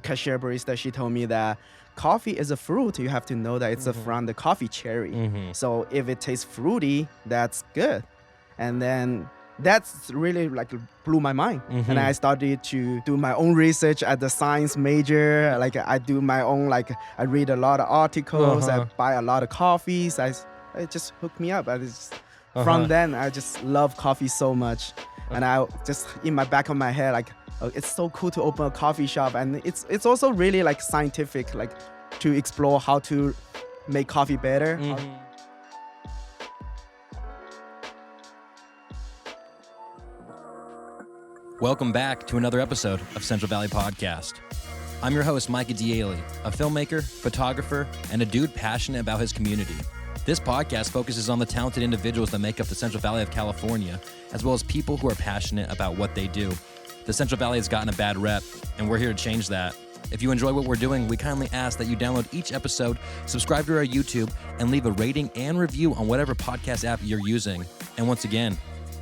cashier barista, she told me that coffee is a fruit. You have to know that it's from the coffee cherry. So if it tastes fruity, that's good. And then that's really like blew my mind. And I started to do my own research at the science major. Like I do my own, like I read a lot of articles, I buy a lot of coffees. It just hooked me up. From then, I just love coffee so much. And I just, in my back of my head, like, oh, it's so cool to open a coffee shop. And it's also really like scientific, like to explore how to make coffee better. Welcome back to another episode of Central Valley Podcast. I'm your host, Micah Dialey, a filmmaker, photographer, and a dude passionate about his community. This podcast focuses on the talented individuals that make up the Central Valley of California, as well as people who are passionate about what they do. The Central Valley has gotten a bad rep, and we're here to change that. If you enjoy what we're doing, we kindly ask that you download each episode, subscribe to our YouTube, and leave a rating and review on whatever podcast app you're using. And once again,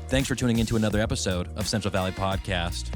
thanks for tuning into another episode of Central Valley Podcast.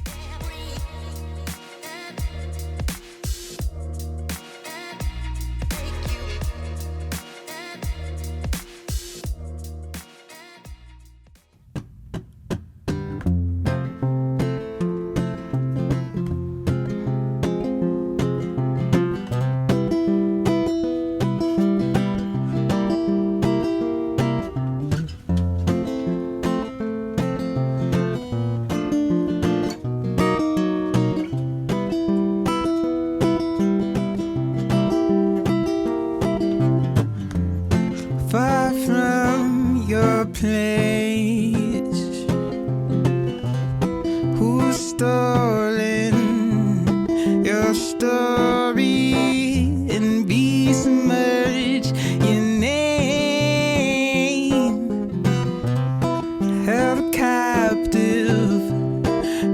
Far from your place, who's stolen your story and besmirched your name, held captive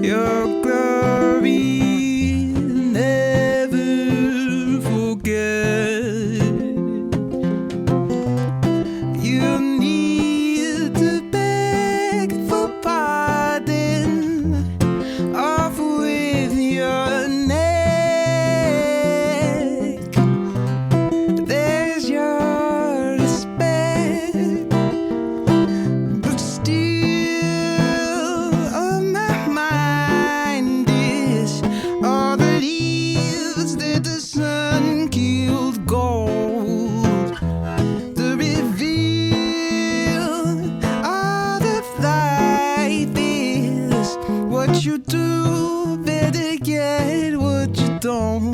your glory, never forget. You need to beg for pardon, off with your neck. There's your respect, but still on my mind is all the leaves that the sun killed gold. The all of life is what you do, better get what you don't.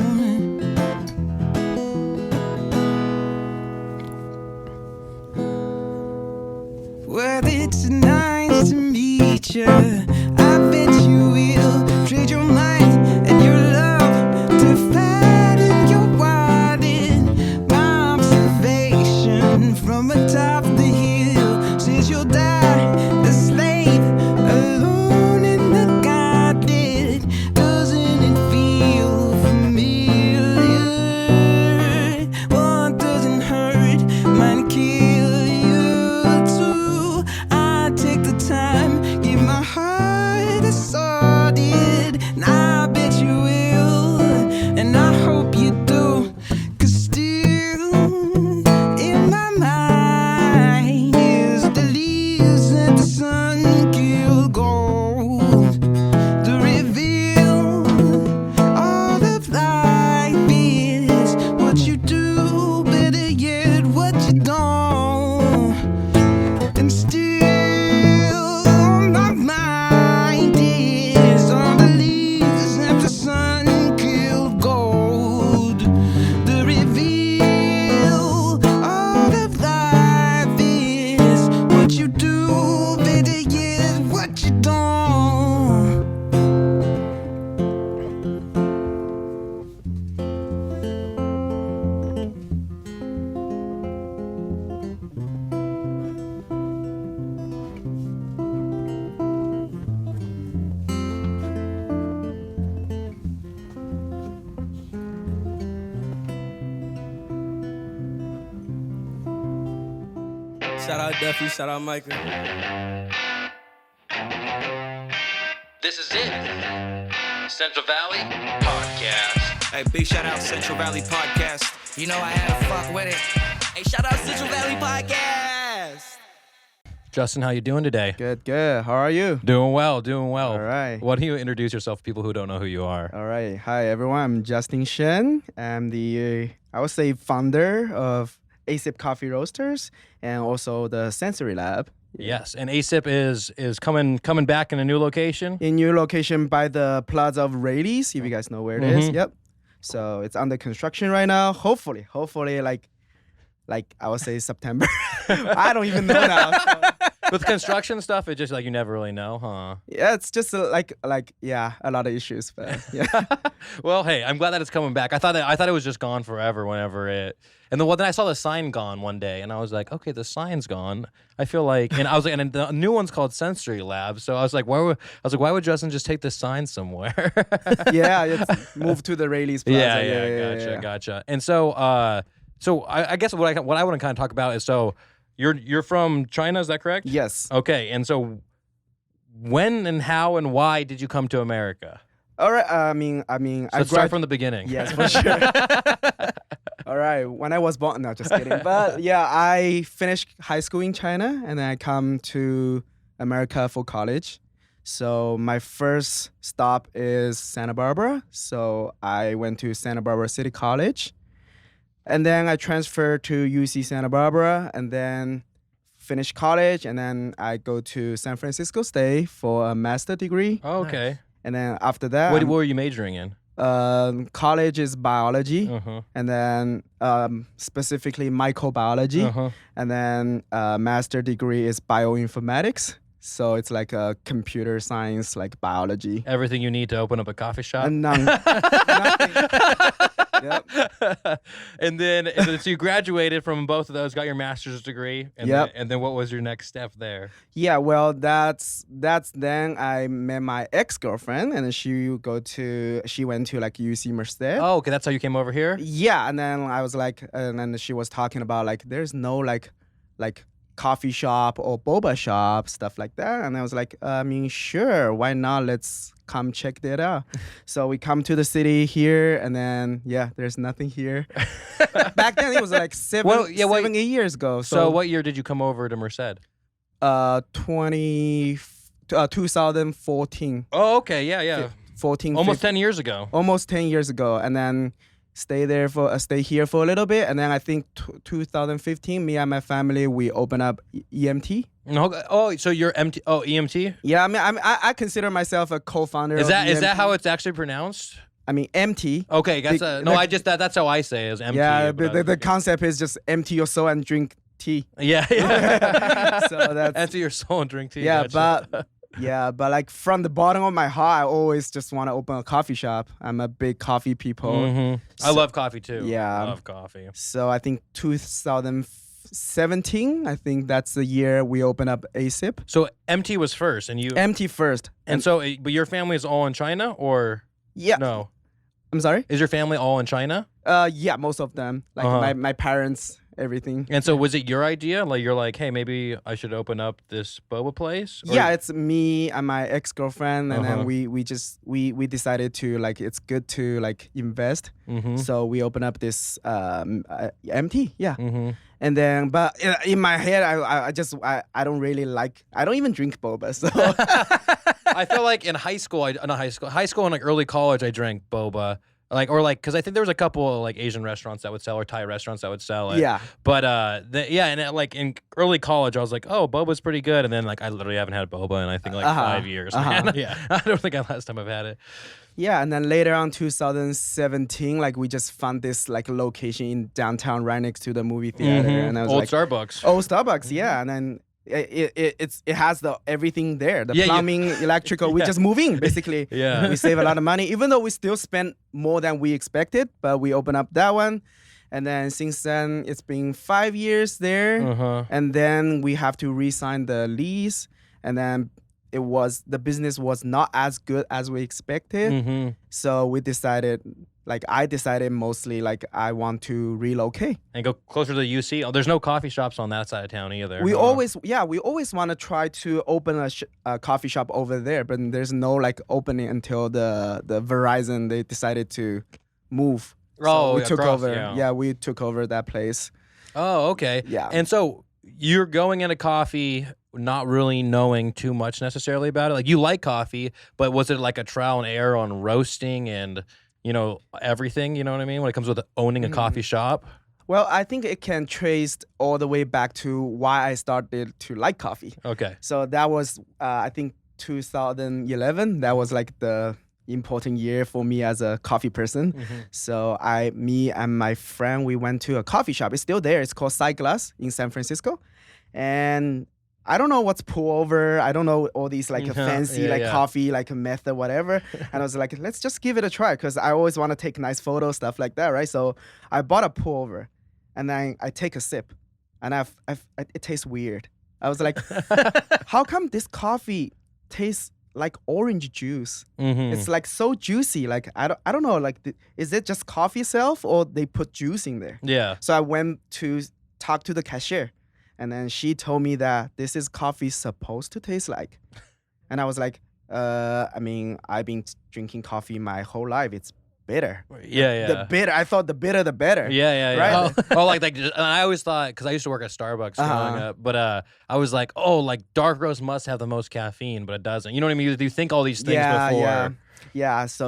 Well, it's nice to meet you. I bet you will trade your mind and your love to fatten your wallet. My observation from atop the hill says you'll die a slave, alone in the garden. Doesn't it feel familiar? What doesn't hurt might kill you too. I take the time, give my heart a sorted, and I bet you will, and I hope you do. 'Cause still in my mind is the leaves that the sun killed gold, to reveal all of life is what you do, better yet what you don't. And still on my mind is all the leaves that the sun killed gold, to reveal all of life is what you do, better yet what you don't. Shout out Duffy, shout out Micah. This is it. Central Valley Podcast. Hey, big shout out Central Valley Podcast. You know I had to fuck with it. Hey, shout out Central Valley Podcast. Justin, how you doing today? Good, good. How are you? Doing well, doing well. All right. Why don't you introduce yourself to people who don't know who you are? All right. Hi, everyone. I'm Justin Shen. I'm the, I would say, founder of ASIP Coffee Roasters and also the Sensory Lab. Yes, and ASIP is coming back in a new location. In new location by the Plaza of Rayleighs, if you guys know where it is. Yep. So it's under construction right now. Hopefully, like I would say September. I don't even know now. So. With construction stuff, it's just like you never really know, huh? Yeah, it's just like a lot of issues, but yeah. Well, hey, I'm glad that it's coming back. I thought it was just gone forever whenever it. And then I saw the sign gone one day, and I was like, okay, the sign's gone. I feel like, and I was like, and the new one's called Sensory Lab. So I was like, why would Justin just take this sign somewhere? Yeah, it's moved to the Rayleighs Plaza. Yeah, gotcha. And so, I guess what I want to kind of talk about is you're from China, is that correct? Yes. Okay, and so when and how and why did you come to America? All right. I mean, Let's start from the beginning. Yes, for sure. All right. When I was born, no, just kidding. But yeah, I finished high school in China, and then I come to America for college. So my first stop is Santa Barbara. So I went to Santa Barbara City College. And then I transferred to UC Santa Barbara and then finished college. And then I go to San Francisco State for a master's degree. Oh, okay. Nice. And then after that, what were you majoring in? College is biology. And then specifically microbiology. And then master's degree is bioinformatics. So it's like a computer science, like biology. Everything you need to open up a coffee shop? And none. Nothing. Yep. And then so you graduated from both of those, got your master's degree, and then what was your next step there? Yeah, well, that's then I met my ex-girlfriend, and then she went to like UC Merced. Oh, okay, that's how you came over here? Yeah, and then I was like, and then she was talking about like there's no like coffee shop or boba shop, stuff like that. And I was like, I mean, sure, why not? Let's come check that out. So we come to the city here, and then, there's nothing here. Back then, it was like 8 years ago. So what year did you come over to Merced? 2014. Oh, okay, yeah. 14. Almost 10 years ago. Almost 10 years ago. And then stay here for a little bit, and then I think 2015, me and my family, we open up EMT. Oh, so you're MT? Oh, EMT? Yeah, I mean, I consider myself a co-founder. Is of that how it's actually pronounced? I mean, MT. Okay, that's how I say it, is MT. Yeah, the concept is just empty your soul and drink tea. Yeah. So that's empty your soul and drink tea. Yeah, gotcha. but like from the bottom of my heart, I always just want to open a coffee shop. I'm a big coffee people. I love coffee too. Yeah, I love coffee. So I think 2017, I think that's the year we opened up ASIP. So MT was first, and you MT first, and so but your family is all in China, or no? I'm sorry. Is your family all in China? Yeah, most of them. Like my parents. Everything. And so was it your idea? Like you're like, hey, maybe I should open up this boba place? Or? Yeah, it's me and my ex-girlfriend, and then we decided to like it's good to like invest. So we opened up this MT, and then but in my head I don't really like, I don't even drink boba, so I feel like in high school and like early college I drank boba. Because I think there was a couple of like Asian restaurants that would sell, or Thai restaurants that would sell it. Yeah. But like in early college, I was like, oh, boba's pretty good, and then like I literally haven't had boba in I think like 5 years. Yeah. I don't think last time I've had it. Yeah, and then later on 2017, like we just found this like location in downtown right next to the movie theater, and I was like, Starbucks, yeah, and then. It has everything there, the plumbing, electrical. We just move in basically. We save a lot of money, even though we still spend more than we expected. But we open up that one, and then since then it's been 5 years there, and then we have to re-sign the lease, and then the business was not as good as we expected. So we decided. I decided mostly I want to relocate and go closer to the UC. Oh, there's no coffee shops on that side of town either. We always want to try to open a coffee shop over there, but there's no opening until the Verizon, they decided to move. Oh, we yeah, took across, over. yeah. We took over that place. Oh, okay. Yeah. And so you're going into coffee not really knowing too much necessarily about it. Like you like coffee, but was it like a trial and error on roasting and, everything, you know what I mean? When it comes with owning a coffee shop? Well, I think it can trace all the way back to why I started to like coffee. Okay. So that was, I think, 2011. That was like the important year for me as a coffee person. So me and my friend, we went to a coffee shop. It's still there. It's called Glass in San Francisco. And I don't know what's pour over. I don't know all these like fancy coffee like method, whatever. And I was like, let's just give it a try because I always want to take nice photos, stuff like that, right? So I bought a pour over and then I take a sip and it tastes weird. I was like, how come this coffee tastes like orange juice? It's like so juicy. Like I don't know. Like is it just coffee itself or they put juice in there? Yeah. So I went to talk to the cashier, and then she told me that this is coffee supposed to taste like, and I was like, I mean, I've been drinking coffee my whole life. It's bitter. Yeah. The bitter. I thought the bitter, the better. Yeah. Right? And I always thought, because I used to work at Starbucks growing up, but I was like, like dark roast must have the most caffeine, but it doesn't. You know what I mean? You think all these things before. Yeah. So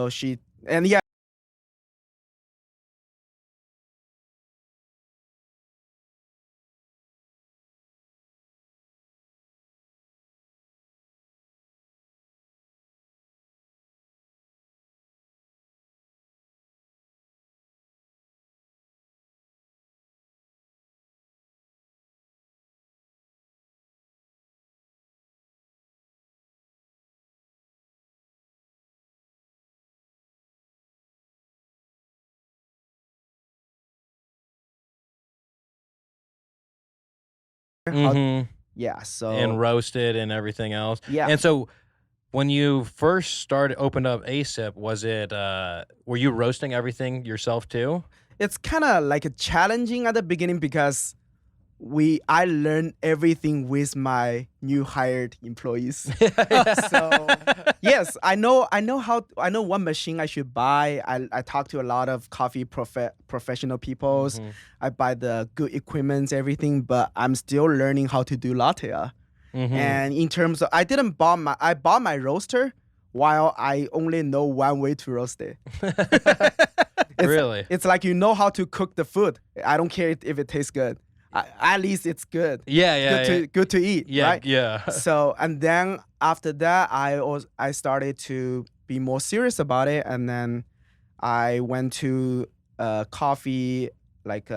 yeah. Yeah. So And roasted and everything else. Yeah. And so when you first opened up ASIP, was it, were you roasting everything yourself too? it's kind of like challenging at the beginning because I learned everything with my new hired employees. So yes, I know what machine I should buy. I talk to a lot of coffee professional peoples. I buy the good equipment, everything, but I'm still learning how to do latte. And in terms of, I bought my roaster while I only know one way to roast it. Really? It's like you know how to cook the food. I don't care if it tastes good. At least it's good. Good to eat. Yeah, right? yeah. So and then after that, I started to be more serious about it, and then I went to coffee like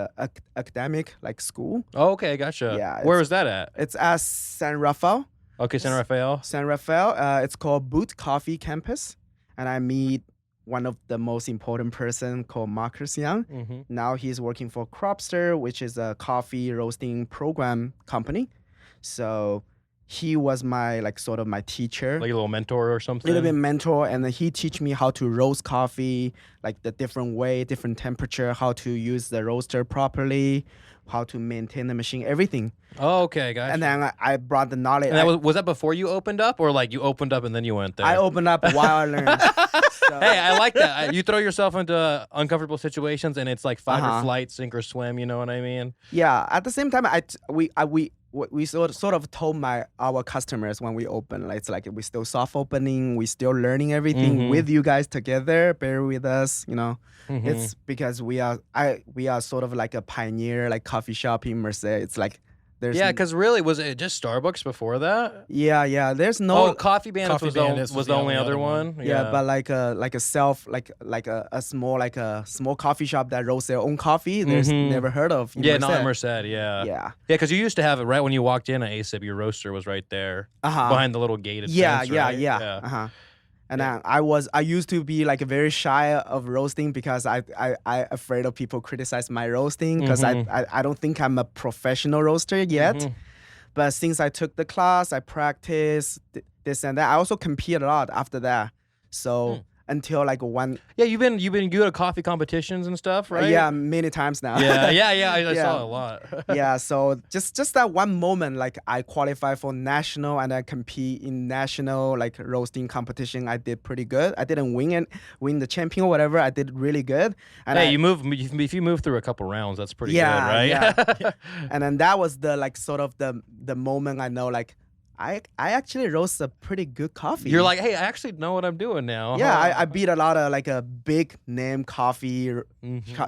academic like school. Oh, okay, gotcha. Yeah, Where was that at? It's at San Rafael. Okay, San Rafael. San Rafael. It's called Boot Coffee Campus, and I meet one of the most important person called Marcus Young. Now he's working for Cropster, which is a coffee roasting program company. So he was my sort of my teacher. Like a little mentor or something? A little bit mentor, and then he teach me how to roast coffee, like the different way, different temperature, how to use the roaster properly, how to maintain the machine, everything. Oh, okay, gotcha. And then I brought the knowledge. And that was that before you opened up, or like you opened up and then you went there? I opened up while I learned. So, Hey, I like that. You throw yourself into uncomfortable situations, and it's like fight or flight, sink or swim. You know what I mean? yeah. At the same time, we sort of told our customers when we open, it's like we still soft opening, we still learning everything with you guys together. Bear with us, It's because we are sort of like a pioneer, like coffee shop in Merced. It's like there's because really, was it just Starbucks before that? yeah. There's no Coffee Bandits was the only other one. Yeah, but like a small coffee shop that roasts their own coffee. There's never heard of. Not in Merced. Yeah. Yeah. Because you used to have it right when you walked in at ASIP. Your roaster was right there behind the little gated fence, right? Yeah. And I used to be like very shy of roasting because I afraid of people criticize my roasting because I don't think I'm a professional roaster yet. But since I took the class, I practiced this and that. I also compete a lot after that. So until like one. Yeah, you've been good at coffee competitions and stuff, right? Yeah, many times now. Yeah. I Yeah. saw it a lot. Yeah, so just that one moment, like I qualify for national and I compete in national like roasting competition. I did pretty good. I didn't win the champion or whatever. I did really good. And Hey, if you move through a couple rounds, that's pretty good, right? Yeah. And then that was the like sort of the moment I know like I actually roast a pretty good coffee. You're like, hey, I actually know what I'm doing now. yeah, I beat a lot of like a big name coffee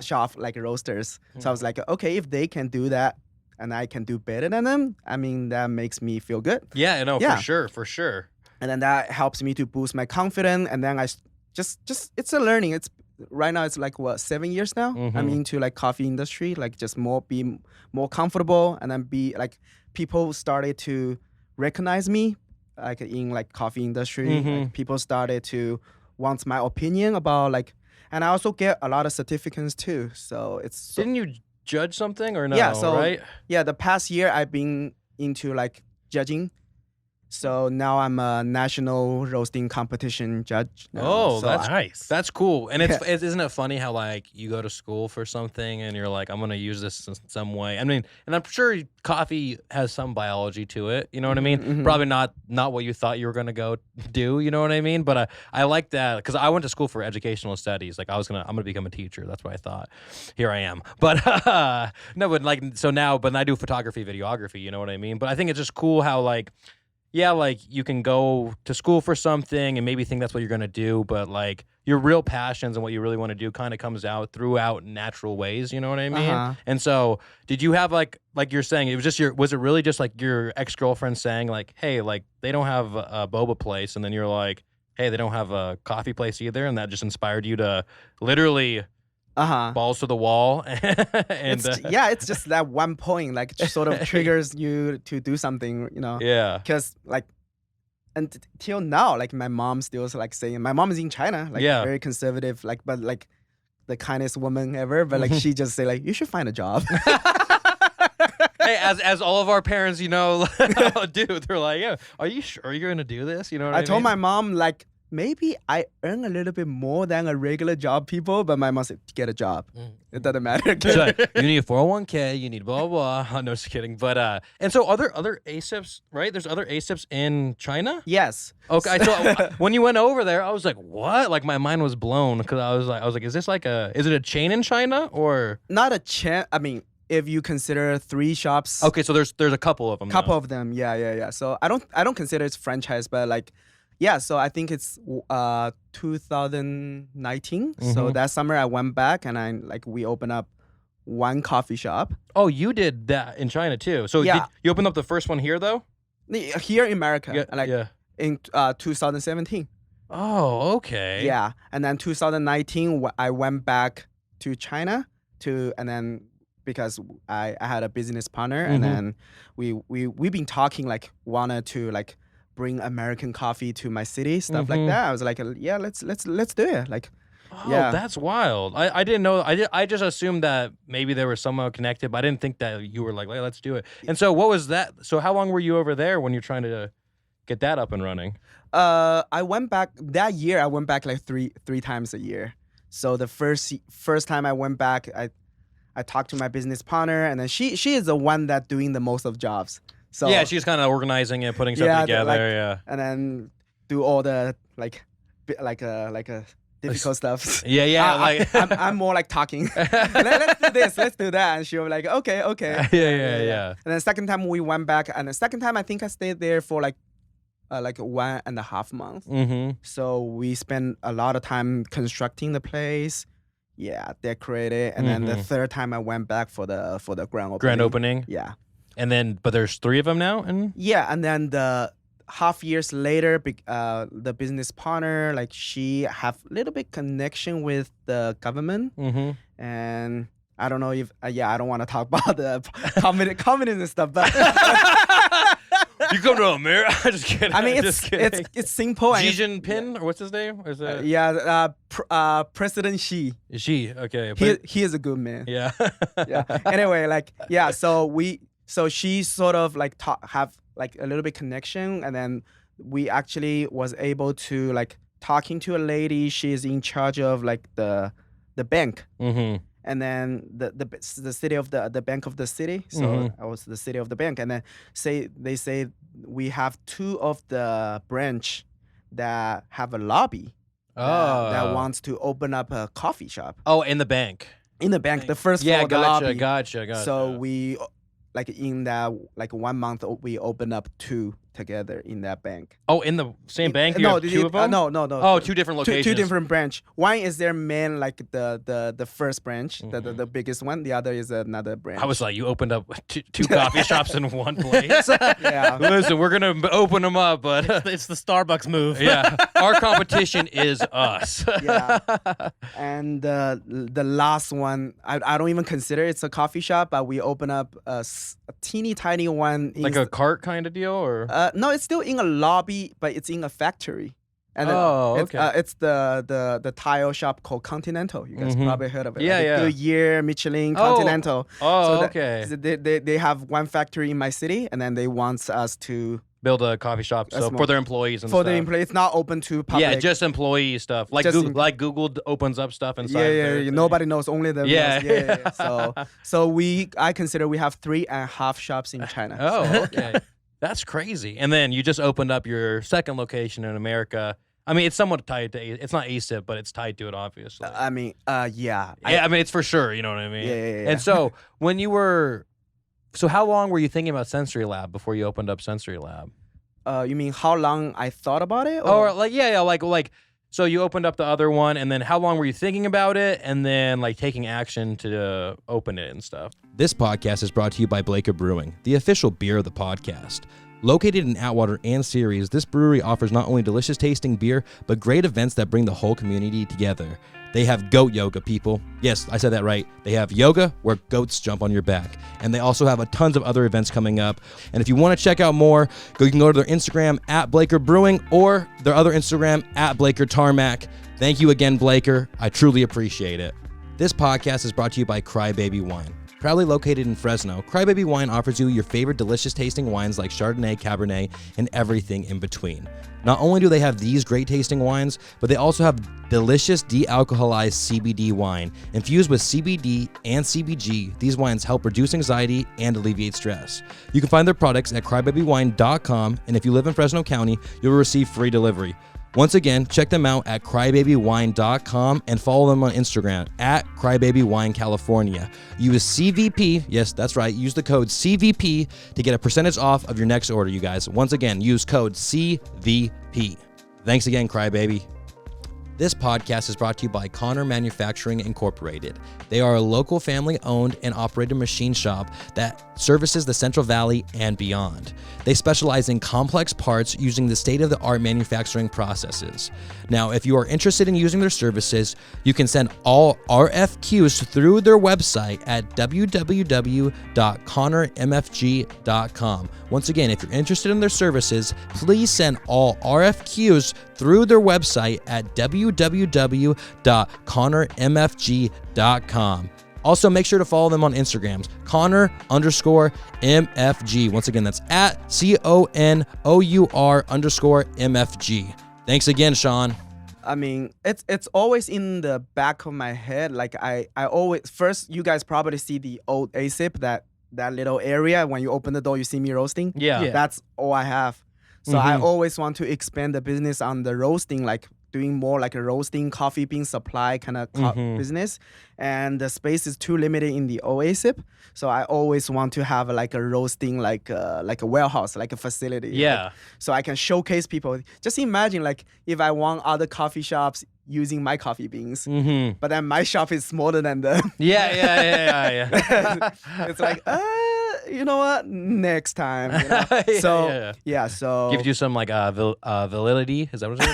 shop like roasters. So I was like, okay, if they can do that and I can do better than them, I mean that makes me feel good. Yeah, no, Yeah. for sure. And then that helps me to boost my confidence. And then I just it's a learning. It's right now it's like what 7 years now. I'm into like coffee industry, like just be more comfortable, and then be like people started to recognize me like in like coffee industry. Like, people started to want my opinion about like, and I also get a lot of certificates too. So it's Didn't you judge something or no? Yeah, so- right? yeah, the past year I've been into like judging. So now I'm a national roasting competition judge. now. Oh, So that's Nice. That's cool. And isn't it funny how like you go to school for something and you're like, I'm gonna use this in some way. I mean, and I'm sure coffee has some biology to it. You know what I mean? Probably not what you thought you were gonna go do. You know what I mean? But I like that because I went to school for educational studies. Like I'm gonna become a teacher. That's what I thought. Here I am. But no, but like so now, but I do photography, videography. You know what I mean? But I think it's just cool how like. Yeah, like you can go to school for something and maybe think that's what you're gonna do, but like your real passions and what you really want to do kind of comes out throughout natural ways. You know what I mean? And so, did you have like you're saying it was just was it really just like your ex-girlfriend saying like, hey, like they don't have a boba place, and then you're like, hey, they don't have a coffee place either, and that just inspired you to literally balls to the wall and it's just that one point like just sort of triggers you to do something, you know. yeah. Because like until now, like my mom still like saying, my mom is in China, like Yeah. very conservative, like but like the kindest woman ever, but like she just say like you should find a job. Hey, as all of our parents, you know, do, they're like, yeah, are you sure you're gonna do this? You know what I I mean? told my mom like maybe I earn a little bit more than a regular job people, but my mom said get a job. It doesn't matter. She's like, you need a 401k, you need blah blah blah. No, just kidding. But and so other ASIPs, right? There's other ASIPs in China. Yes. Okay, so when you went over there, I was like, what? Like my mind was blown because I was like, is this like is it a chain in China or? Not a chance. I mean, if you consider 3 shops. Okay, so there's a couple of them. Couple of them, yeah. So I don't consider it's franchise, but like, yeah. So I think it's 2019. So that summer I went back and we opened up one coffee shop. Oh, you did that in China too. So Yeah. did you open up the first one here though? Here in America, Yeah. in 2017. Oh, okay. Yeah, and then 2019 I went back to China and then because I had a business partner and then we've been talking like wanted to like bring American coffee to my city, stuff like that. I was like, yeah, let's do it. Like, Oh, yeah. that's wild. I didn't know. I just assumed that maybe they were somehow connected, but I didn't think that you were like, hey, let's do it. And so what was that? So how long were you over there when you're trying to get that up and running? I went back that year. I went back like three times a year. So the first time I went back, I talked to my business partner, and then she is the one that doing the most of jobs. So Yeah, she's kind of organizing it, putting stuff together. like- yeah. and then do all the like difficult stuff. Yeah. I'm more like talking. Let's do this, let's do that, and she was like, okay. Yeah. And then second time we went back, and the second time I think I stayed there for like 1.5 months. Mm-hmm. So we spent a lot of time constructing the place, decorate it, and then the third time I went back for the grand opening. Grand opening. Yeah. And then, but there's 3 of them now? And Yeah, and then the half years later, the business partner, like she have a little bit connection with the government, and I don't know if I don't want to talk about the communism and stuff, but you come to America? Just kidding. I mean Just kidding. it's simple. And Xi it's- Jinping, or what's his name? Or is it President Xi. Xi? Okay. He is a good man. Yeah. Yeah. Anyway, so she sort of like have like a little bit connection, and then we actually was able to like talking to a lady. She's in charge of like the bank. Mm-hmm. And then the city of the bank of the city. So I was the city of the bank. And then they say we have 2 of the branch that have a lobby that wants to open up a coffee shop. Oh, in the bank. In the bank, the first floor of the lobby. Gotcha. So we, like in that, like 1 month, we open up 2 together in that bank. Oh, in the same bank? You have 2 of them? No. Oh, 2 different locations. Two different branch. One is their main, like the first branch, the biggest one. The other is another branch. I was like, you opened up 2 coffee shops in one place? Yeah. Listen, we're going to open them up, but... It's the Starbucks move. Yeah. Our competition is us. Yeah. And the last one, I don't even consider it's a coffee shop, but we open up a teeny tiny one. Like a cart kind of deal, or? No, it's still in a lobby, but it's in a factory. And okay. It's the tile shop called Continental. You guys probably heard of it. Yeah, like yeah. Goodyear, Michelin, Continental. Oh, so okay. They have one factory in my city, and then they want us to build a coffee shop for their employees and for stuff. the employees. It's not open to public. Yeah, just employee stuff. Like Google opens up stuff inside. Yeah. Nobody knows. Only them. Yeah. Yeah. So I consider we have 3.5 shops in China. Oh, okay. That's crazy. And then you just opened up your second location in America. I mean, it's somewhat tied to it's not ASIP, but it's tied to it, obviously. I mean, yeah. I mean, it's for sure. You know what I mean? Yeah. And so when you were, how long were you thinking about Sensory Lab before you opened up Sensory Lab? You mean how long I thought about it? Or like. So you opened up the other one, and then how long were you thinking about it, and then like taking action to open it and stuff? This podcast is brought to you by Blaker Brewing, the official beer of the podcast. Located in Atwater and Ceres, this brewery offers not only delicious tasting beer, but great events that bring the whole community together. They have goat yoga, people. Yes, I said that right. They have yoga where goats jump on your back. And they also have tons of other events coming up. And if you want to check out more, you can go to their Instagram at Blaker Brewing or their other Instagram at Blaker Tarmac. Thank you again, Blaker. I truly appreciate it. This podcast is brought to you by Crybaby Wine. Proudly located in Fresno, Crybaby Wine offers you your favorite delicious tasting wines like Chardonnay, Cabernet, and everything in between. Not only do they have these great tasting wines, but they also have delicious de-alcoholized CBD wine. Infused with CBD and CBG, these wines help reduce anxiety and alleviate stress. You can find their products at crybabywine.com, and if you live in Fresno County, you'll receive free delivery. Once again, check them out at crybabywine.com and follow them on Instagram at crybabywinecalifornia. Use CVP, yes, that's right, use the code CVP to get a percentage off of your next order, you guys. Once again, use code CVP. Thanks again, Crybaby. This podcast is brought to you by Connor Manufacturing Incorporated. They are a local family-owned and operated machine shop that services the Central Valley and beyond. They specialize in complex parts using the state-of-the-art manufacturing processes. Now, if you are interested in using their services, you can send all RFQs through their website at www.connormfg.com. Once again, if you're interested in their services, please send all RFQs through their website at www.connormfg.com. Also, make sure to follow them on Instagrams, Connor_MFG. Once again, that's at CONOUR_MFG. Thanks again, Sean. I mean, it's always in the back of my head. Like I always, first, you guys probably see the old ASIP, that little area. When you open the door, you see me roasting. Yeah. That's all I have. So I always want to expand the business on the roasting, like doing more like a roasting coffee bean supply kind of business. And the space is too limited in the ASIP. So I always want to have like a roasting, like a warehouse, like a facility. Yeah. Like, so I can showcase people. Just imagine like if I want other coffee shops using my coffee beans, but then my shop is smaller than them. Yeah. It's like, you know what? Next time. You know? So gives you some like validity. Is that what it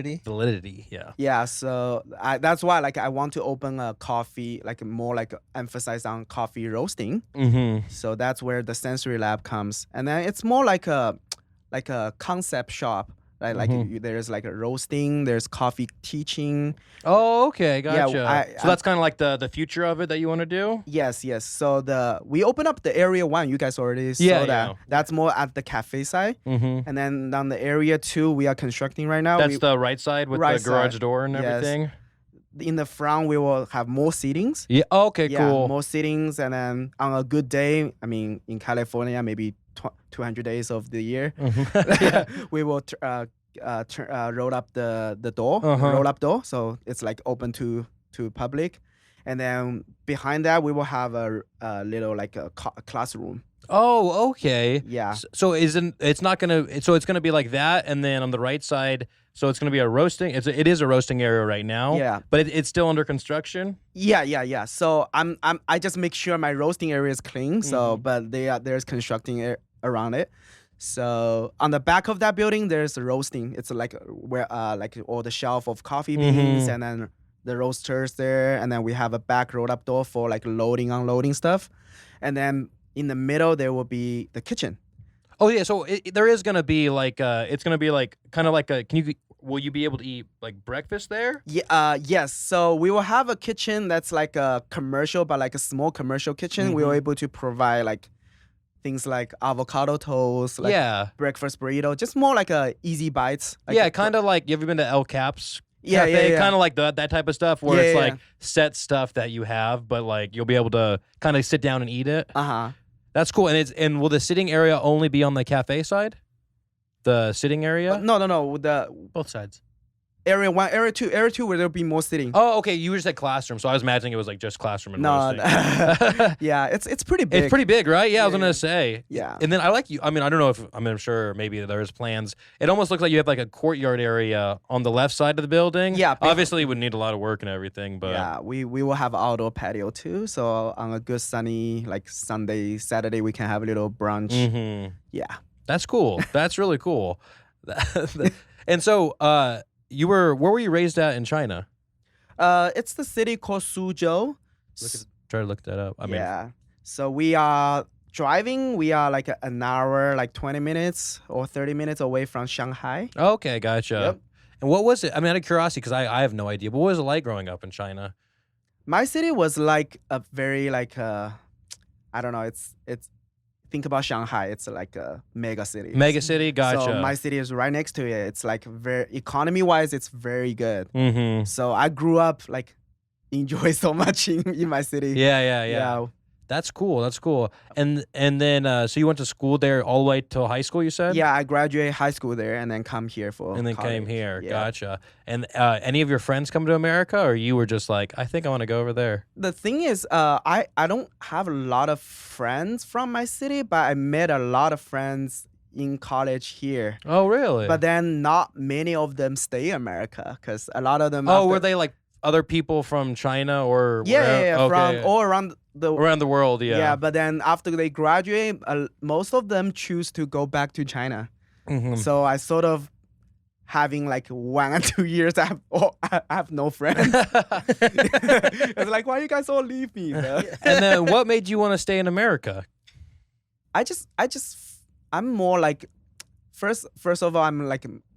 is? Validity. Yeah. Yeah. So that's why like I want to open a coffee, like more like emphasize on coffee roasting. So that's where the Sensory Lab comes, and then it's more like a concept shop. Like there's like a roasting, there's coffee teaching. Oh, okay, gotcha. So that's kind of like the future of it that you want to do. Yes. So we open up the area 1. You guys already saw that. Yeah. That's more at the cafe side. Mm-hmm. And then on the area 2, we are constructing right now. That's the right side with the garage door and Yes. everything. In the front, we will have more seatings. Yeah. Okay. Yeah, Cool. more seatings, and then on a good day, I mean, in California, maybe 200 days of the year, we will roll up the door, roll up door, so it's like open to public, and then behind that we will have a little like a classroom. Oh, okay. Yeah. So it's gonna be like that, and then on the right side, so it's gonna be a roasting. It is a roasting area right now. Yeah. But it's still under construction. Yeah. So I just make sure my roasting area is clean. So, but there's constructing around it. So on the back of that building, there's a roasting. It's like where like all the shelf of coffee beans, and then the roasters there, and then we have a back rolled up door for like loading, unloading stuff, and then in the middle there will be the kitchen. Oh yeah, so there is gonna be like it's gonna be like kind of like a. Will you be able to eat like breakfast there? Yeah. Yes. So we will have a kitchen that's like a commercial, but like a small commercial kitchen. We were able to provide like things like avocado toast, like breakfast burrito, just more like a easy bites. Like kind of like. You ever been to El Cap's? Yeah. Kind of like that type of stuff where it's like set stuff that you have, but like you'll be able to kind of sit down and eat it. That's cool. And will the sitting area only be on the cafe side? The sitting area? No. Both sides. Area 1, area 2, where there'll be more sitting. Oh, okay. You just said classroom, so I was imagining it was like just classroom and roasting. Yeah, it's pretty big. It's pretty big, right? Yeah, I was gonna say. Yeah. And then I like you. I mean, I don't know if I'm sure maybe there's plans. It almost looks like you have like a courtyard area on the left side of the building. Yeah. Obviously, it would need a lot of work and everything, but yeah, we will have outdoor patio too. So on a good sunny like Sunday, Saturday, we can have a little brunch. Yeah. That's cool. That's really cool. And so, where were you raised at in China? It's the city called Suzhou. Try to look that up. Yeah. So we are driving. We are like an hour, like 20 minutes or 30 minutes away from Shanghai. Okay, gotcha. Yep. And what was it? I mean, out of curiosity, because I have no idea. But what was it like growing up in China? My city was like a very like I don't know. It's think about Shanghai. It's like a mega city. Mega city, gotcha. So my city is right next to it. It's like very economy wise, it's very good. So I grew up like enjoy so much in my city. Yeah. That's cool. And then so you went to school there all the way till high school, you said? Yeah, I graduated high school there and then come here for And then college. came here. Yeah. Gotcha. And any of your friends come to America, or you were just like, I think I want to go over there? The thing is, I don't have a lot of friends from my city, but I met a lot of friends in college here. Oh, really? But then not many of them stay in America because a lot of them. Were they like other people from China or? Yeah, okay. from all around the world. Yeah. Yeah, but then after they graduate, most of them choose to go back to China. So I sort of having like 1 or 2 years, I have no friends. It's like, why you guys all leave me? And then what made you want to stay in America? I'm more like, first of all,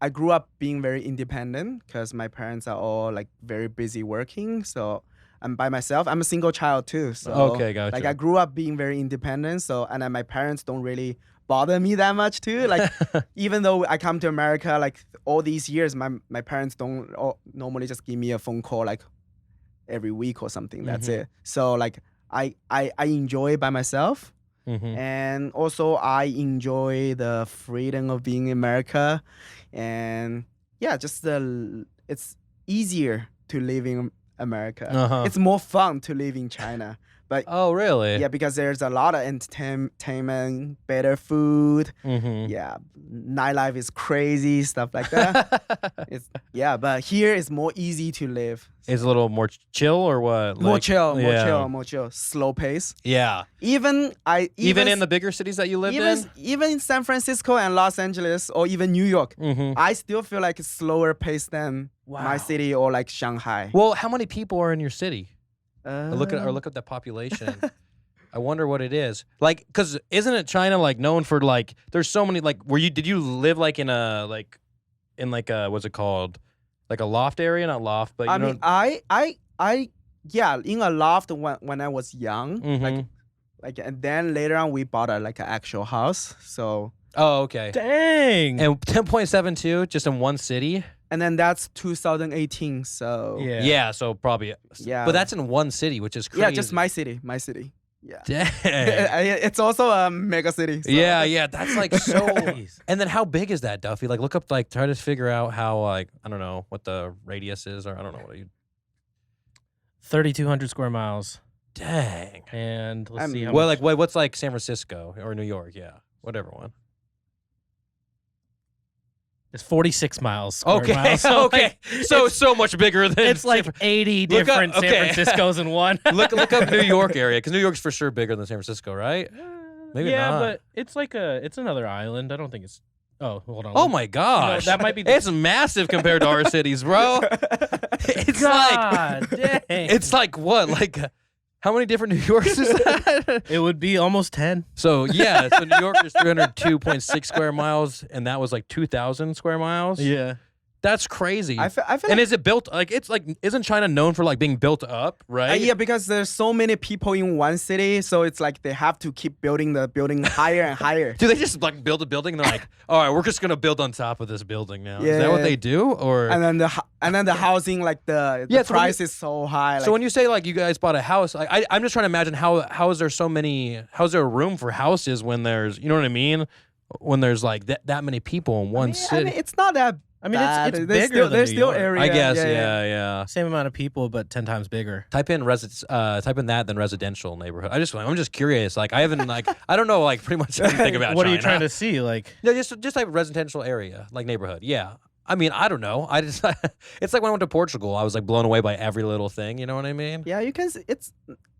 I grew up being very independent because my parents are all like very busy working. So I'm by myself. I'm a single child too. So okay, gotcha. Like I grew up being very independent. So, and then my parents don't really bother me that much too. Like even though I come to America, like all these years, my parents don't normally just give me a phone call like every week or something. That's it. So like I enjoy it by myself. And also I enjoy the freedom of being in America. And yeah, just it's easier to live in America. It's more fun to live in China. But oh, really? Yeah, because there's a lot of entertainment, better food. Yeah, nightlife is crazy, stuff like that. But here it's more easy to live. It's a little more chill or what? Like, more chill, slow pace. Yeah. Even in the bigger cities that you lived in? Even in San Francisco and Los Angeles or even New York, I still feel like it's slower pace than my city or like Shanghai. Well, how many people are in your city? Look at the population. I wonder what it is. Like, cause isn't it China like known for like? There's so many like. Did you live like in a like in like a what's it called? Like a loft area, not loft, but you know. Yeah, in a loft when I was young, Mhm. like, and then later on we bought like an actual house. So, Oh, okay. Dang. And 10.72 just in one city. and then that's 2018. So Yeah. So probably. Yeah. But that's in one city, which is crazy. yeah, just my city. Yeah, Dang. it's also a mega city. So. Yeah. That's like so. And then how big is that, Duffy? Like, look up, like, try to figure out how, like, I don't know what the radius is, or I don't know what you. 3,200 square miles. Dang. And let's see how Well, much. like, what's like San Francisco or New York? Yeah, whatever one. It's 46 miles. Square Okay, miles. So okay. So much bigger than It's like 80 Look up- different okay. San Franciscos in one. look up New York area, because New York's for sure bigger than San Francisco, right? Maybe yeah, not. but it's like it's another island. I don't think it's. Oh, hold on. Oh my gosh, that might be. It's massive compared to our cities, bro. It's God, like dang. it's like what? Like how many different New Yorks is that? It would be almost 10. So yeah, so New York is 302.6 square miles, and that was like 2,000 square miles. Yeah. That's crazy. I feel and like, is it built like it's like isn't China known for like being built up, right? yeah, because there's so many people in one city, so it's like they have to keep building the building higher and higher. Do they just like build a building and they're like, all right, we're just gonna build on top of this building now? Is that Yeah. what they do? Or And then the housing, like the Yeah, so when price is so high. so when you say like you guys bought a house, like I'm just trying to imagine how is there so many? How's there room for houses when there's, you know what I mean? When there's like that many people in one city. it's not that. I mean, bad. it's There's bigger still, than there's New still York. area. I guess, yeah. yeah. Same amount of people, but 10 times bigger. Type in type in that then residential neighborhood. I'm just curious. Like I haven't like I don't know like pretty much anything about What are you China. trying to see? Like, No, just like residential area, like neighborhood. Yeah. I mean, I don't know. I just it's like when I went to Portugal, I was like blown away by every little thing. You know what I mean? Yeah, you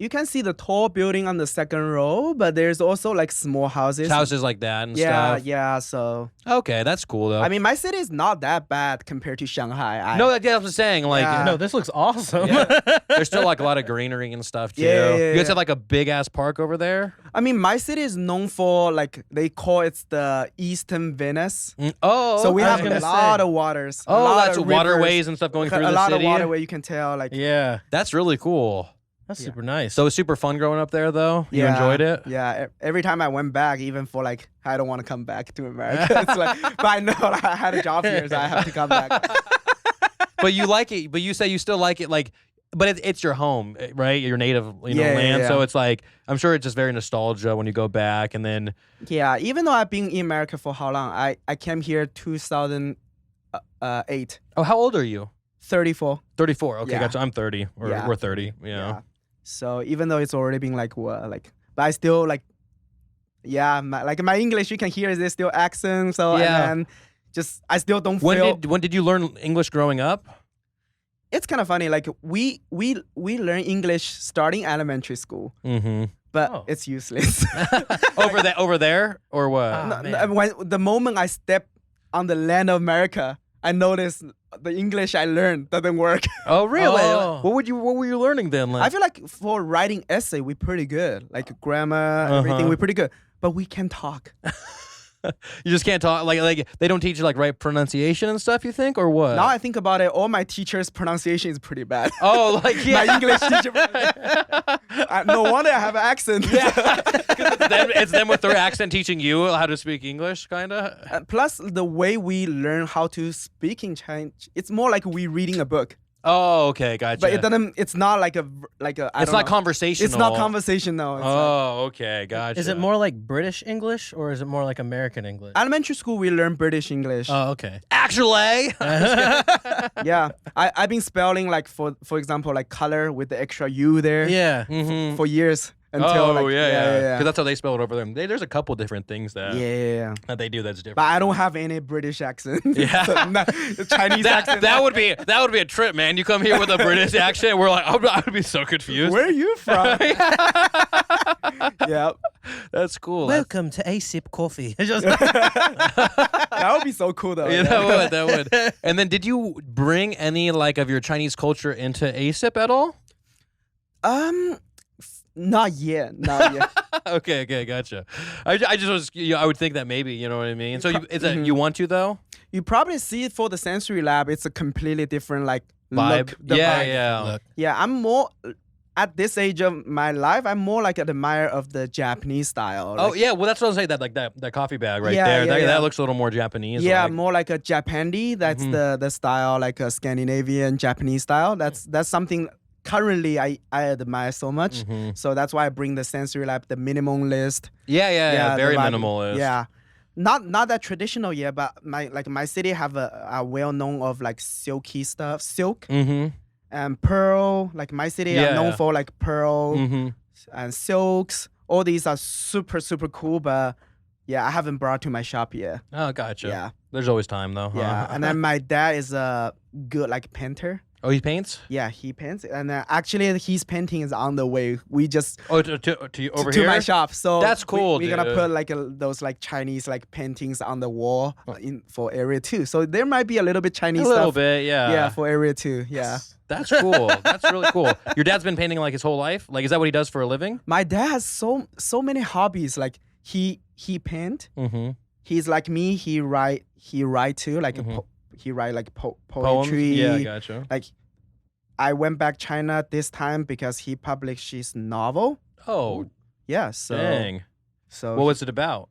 can see the tall building on the second row, but there's also like small houses. Houses like that and Yeah, stuff. yeah. So Okay, that's cool though. I mean, my city is not that bad compared to Shanghai. no, that's what I'm saying. Like, Yeah. no, this looks awesome. yeah. There's still like a lot of greenery and stuff too. Yeah, You guys yeah. have like a big ass park over there. I mean, my city is known for like they call it the Eastern Venice. Oh, So we I was have a gonna lot say. of waters. a oh, lot that's of waterways rivers, and stuff going a through the lot city. of waterway. You can tell like Yeah. That's really cool. That's super nice. So it was super fun growing up there, though. You Yeah, enjoyed it. Yeah, every time I went back, even for like, I don't want to come back to America. It's like, but I know I had a job here, so I have to come back. But you like it. But you say you still like it, like. But it's your home, right? Your native, Yeah, land. yeah. So it's like I'm sure it's just very nostalgia when you go back, and then Yeah, even though I've been in America for how long? I came here 2008, oh, how old are you? 34. 34. Okay, Yeah. gotcha. I'm 30. Or Yeah. we're 30. Yeah. So even though it's already been like what, like, but I still like, yeah, my English, you can hear there's still accent. So Yeah. and then just I still don't feel. When did you learn English growing up? It's kind of funny. Like we learn English starting elementary school, Mm-hmm. but Oh. it's useless. over there or what? Ah, No, man. when the moment I step on the land of America, I notice the English I learned doesn't work. Oh, really? Oh. What were you learning then? Like, I feel like for writing essay, we're pretty good. Like grammar, everything, Uh-huh. we're pretty good. But we can talk. you just can't talk. Like they don't teach you like right pronunciation and stuff. You think or what? Now I think about it, all my teachers' pronunciation is pretty bad. Oh, like yeah. My English teacher. No wonder I have an accent. It's them with their accent teaching you how to speak English, kind of. Plus, the way we learn how to speak in Chinese, it's more like we reading a book. Oh, okay, gotcha. But it doesn't. It's not like a. I It's don't not know. conversational. It's not conversational. It's like, Oh, okay, gotcha. Is it more like British English or is it more like American English? elementary school, we learn British English. Uh, Oh, okay. actually? Yeah, I've been spelling like for example like color with the extra U there. Yeah. Mhm. For years until Oh, like yeah. Because that's how they spell it over there. There's a couple different things that yeah. that they do that's different. But I don't have any British accent. Yeah. So, the Chinese accent. that would be a trip, man. You come here with a British accent, we're like, I would be so confused. Where are you from? Yeah, That's cool. That's- Welcome to ASIP Coffee. Just that would be so cool though. Yeah, that would. And then, did you bring any like of your Chinese culture into ASIP at all? Not yet. Okay, gotcha. I just was, I would think that maybe, you know what I mean. So you want to though? You probably see it for the sensory lab. It's a completely different like Vibe. look. The Yeah, vibe. yeah. Look. Yeah, I'm more at this age of my life. I'm more like an admirer of the Japanese style. Oh like, yeah, well that's what I was saying. That like that coffee bag right Yeah, there. yeah, that, yeah. that looks a little more Japanese. yeah, like. more like a Japandi. That's the style, like a Scandinavian Japanese style. That's something currently I admire so much. So that's why I bring the sensory lab, the minimum list. Yeah. the Very vibe. minimalist. Yeah. Not that traditional yet, but my city have a well known of like silky stuff, silk and pearl. Like my city Yeah, are known yeah. for like pearl and silks. All these are super cool, but yeah, I haven't brought to my shop yet. Oh, gotcha. Yeah. There's always time though. Huh? Yeah, and then my dad is a good like painter. Oh, he paints. Yeah, he paints, and actually his painting is on the way. We just Oh, to over to here. my shop. So That's cool, We're gonna dude. put like those like Chinese like paintings on the wall in for area 2. So there might be a little bit Chinese A little stuff. bit, yeah. Yeah, for area 2. Yeah. That's cool. That's really cool. Your dad's been painting like his whole life. Like, is that what he does for a living? My dad has so many hobbies. Like he paint. Mm-hmm. He's like me. He write too. Like he write like Poems. poetry. Yeah, gotcha. Like I went back China this time because he published his novel. Oh, Yeah. So dang. so What was it about?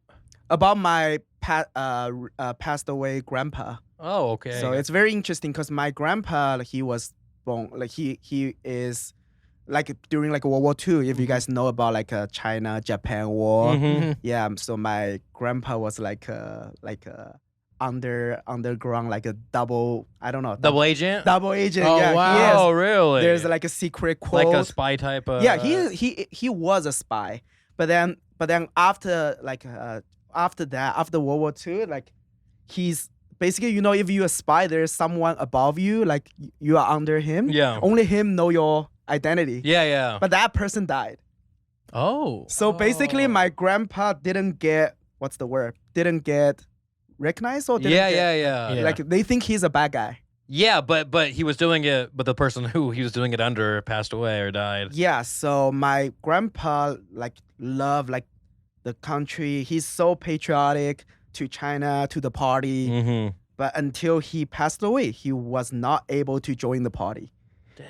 about my passed away grandpa. Oh, okay. So it's very interesting because my grandpa, like, he was born, like he is like during like World War II. If you guys know about like China Japan war, yeah. So my grandpa was like underground, like a double, I don't know, double agent. double agent. Oh, Yeah, wow. he is. Oh, really? There's like a secret quote. like a spy type of. Yeah, he was a spy, but then after like after World War II, like he's basically, you know, if you're a spy, there's someone above you, like you are under him. Yeah. Only him know your identity. Yeah. But that person died. Oh. So basically, my grandpa didn't get didn't get recognized or didn't get, Yeah. Yeah. like they think he's a bad guy. Yeah, but he was doing it. But the person who he was doing it under passed away or died. Yeah, so my grandpa like loved like the country. He's so patriotic to China, to the party. Mm-hmm. But until he passed away, he was not able to join the party.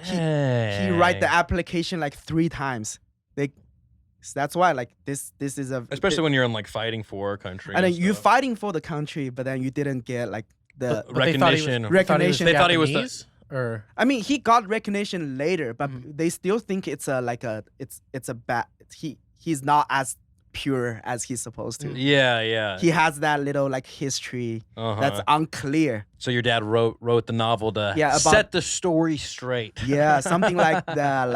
He write the application like 3 times. So that's why like this is a Especially when you're in like fighting for a country. and then you're stuff. fighting for the country, but then you didn't get like the But they thought he was- recognition. recognition. They thought he was the- Japanese, or I mean, he got recognition later, but they still think it's a bad. He's not as pure as he's supposed to. Yeah. He has that little like history that's unclear. So your dad wrote the novel to Yeah, about- set the story straight. Yeah, something like that,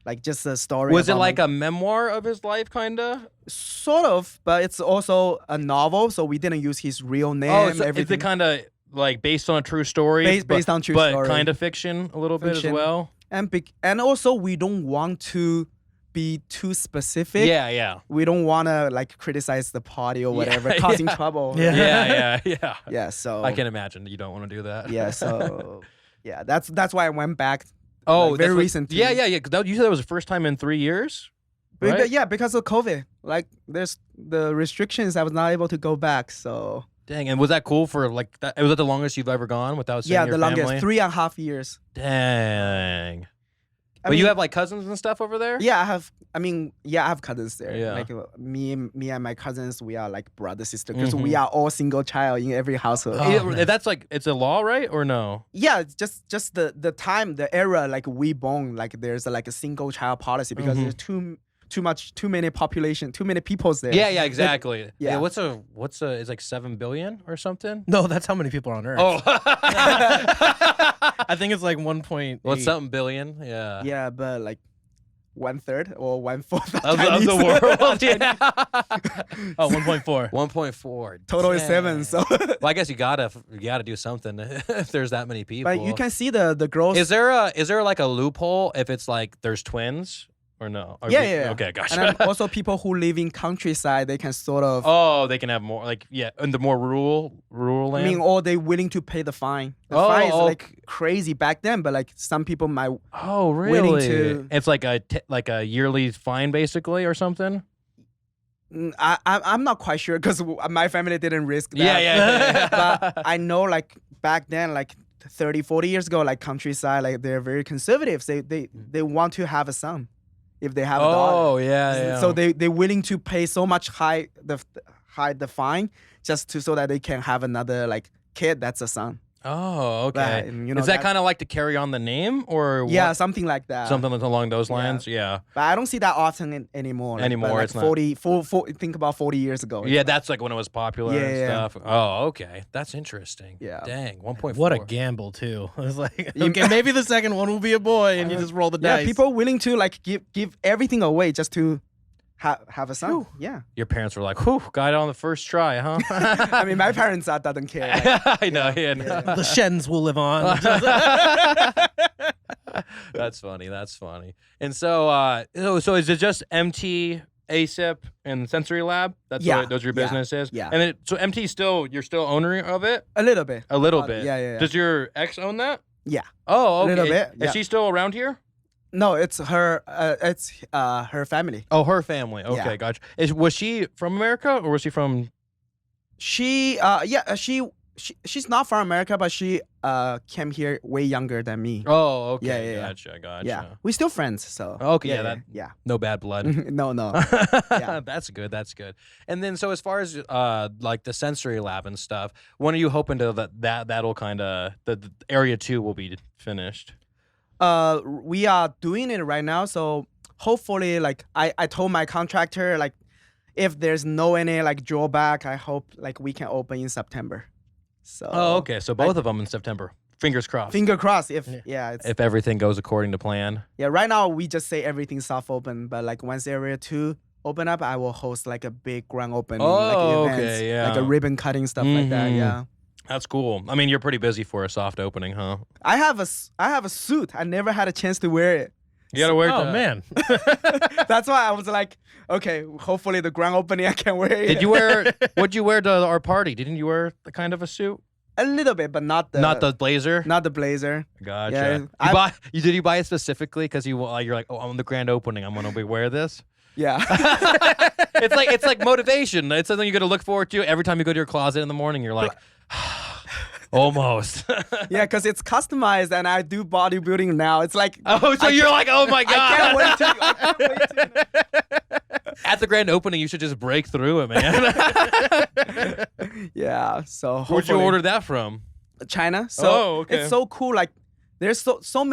like just a story. Was it about like a memoir of his life, kinda? sort of, but it's also a novel, so we didn't use his real name. Oh, so is everything it kind of like based on a true story? Based on true but story. kind of fiction a little bit as Fiction. well. and also we don't want to be too specific. Yeah. We don't want to like criticize the party or whatever, causing trouble. Yeah. Yeah. Yeah. So I can imagine you don't want to do that. Yeah. So yeah, that's why I went back. Oh, like, very that's what- recently. Yeah. Because you said that was the first time in 3 years. But Right? yeah, because of COVID, like there's the restrictions. I was not able to go back. So Dang, and was that cool for like that? Was that the longest you've ever gone without seeing yeah, your the longest family? 3.5 years. Dang. I But you mean, have like cousins and stuff over there? Yeah, I have. I mean, yeah, I have cousins there. Yeah. Like me and my cousins, we are like brother sister because we are all single child in every household. That's like it's a law, right? Or no? Yeah, it's just the time, the era, like we born, like there's like a single child policy because there's too many population, too many peoples there. Yeah, exactly. Yeah. What's it's like 7 billion or something? no, that's how many people are on Earth. Oh. I think it's like 1.8. What's something billion? Yeah. Yeah, but like 1/3 or 1/4 Of the world. Yeah. Oh, 1.4. 1.4. Total is 7. Dang. So, Well, I guess you gotta do something if there's that many people. but you can see the growth. Is there like a loophole if it's like there's twins or no? Or Yeah. Okay, gotcha. And then also people who live in countryside, they can sort of. Oh, they can have more like in the more rural I land. mean, or they willing to pay the fine. The Oh, fine is okay. like crazy back then, but like some people might. Oh, willing really? to- It's like a yearly fine, basically, or something. I'm not quite sure because my family didn't risk that. Yeah. But I know like back then, like 30, 40 years ago, like countryside, like they're very conservative. They want to have a son if they have a daughter. Oh, yeah. So they're willing to pay so much high the fine just so that they can have another like kid that's a son. Oh, okay. But, you know, is that kind of like to carry on the name or yeah, what? something like that. Something along those lines? Yeah. But I don't see that often anymore. Like, Anymore, but, like it's not. 40, think about 40 years ago. Yeah, that's like when it was popular and Yeah. stuff. Oh, okay. That's interesting. Yeah. Dang, 1.4. What a gamble too. I was like, okay, maybe the second one will be a boy, and you just roll the Yeah, dice. people willing to like give everything away just to have a son. Whew. Yeah. Your parents were like, whew, got it on the first try, huh? I mean, my parents doesn't care. Like, I know, yeah. The Shens will live on. That's funny. And so, so is it just MT, ASIP, and Sensory Lab? That's Yeah, what those are your yeah, businesses? yeah. And so MT you're still owner of it? a little bit. A little bit. Yeah. Does your ex own that? Yeah. Oh, okay. A little bit, Is yeah. she still around here? No, it's her. It's her family. Oh, her family. Okay, Yeah. gotcha. Was she from America or was she from? She's not from America, but she came here way younger than me. Oh, okay. Yeah. Gotcha. Yeah, we're still friends. So Okay, yeah, yeah. No bad blood. no. Yeah. That's good. And then, so as far as like the sensory lab and stuff, when are you hoping to that'll kind of the area 2 will be finished? We are doing it right now, so hopefully, like I told my contractor, like if there's no any like drawback, I hope like we can open in September. So Oh, okay. So both of them in September. Fingers crossed. finger crossed. It's If everything goes according to plan. yeah. Right now we just say everything's soft open, but like once area 2 open up, I will host like a big grand opening, like Oh, events, okay, yeah. like a ribbon cutting stuff like that. Mhm. Yeah. That's cool. I mean, you're pretty busy for a soft opening, huh? I have a suit. I never had a chance to wear it. You gotta wear Oh man. That's why I was like, okay, hopefully the grand opening I can wear it. Did you wear? What'd you wear to our party? Didn't you wear the kind of a suit? a little bit, but not the blazer. not the blazer. Gotcha. Yeah, Did you buy it specifically because you're like, oh, on the grand opening, I'm gonna wear this. Yeah. It's like motivation. It's something you're gonna look forward to every time you go to your closet in the morning. You're like, almost. Yeah, because it's customized and I do bodybuilding now. It's like Oh, so you're like, oh my god! I can't wait to. At the grand opening, you should just break through it, man. Yeah. So Where'd you hopefully- order that from? China. So Oh, okay. it's so cool. Like there's so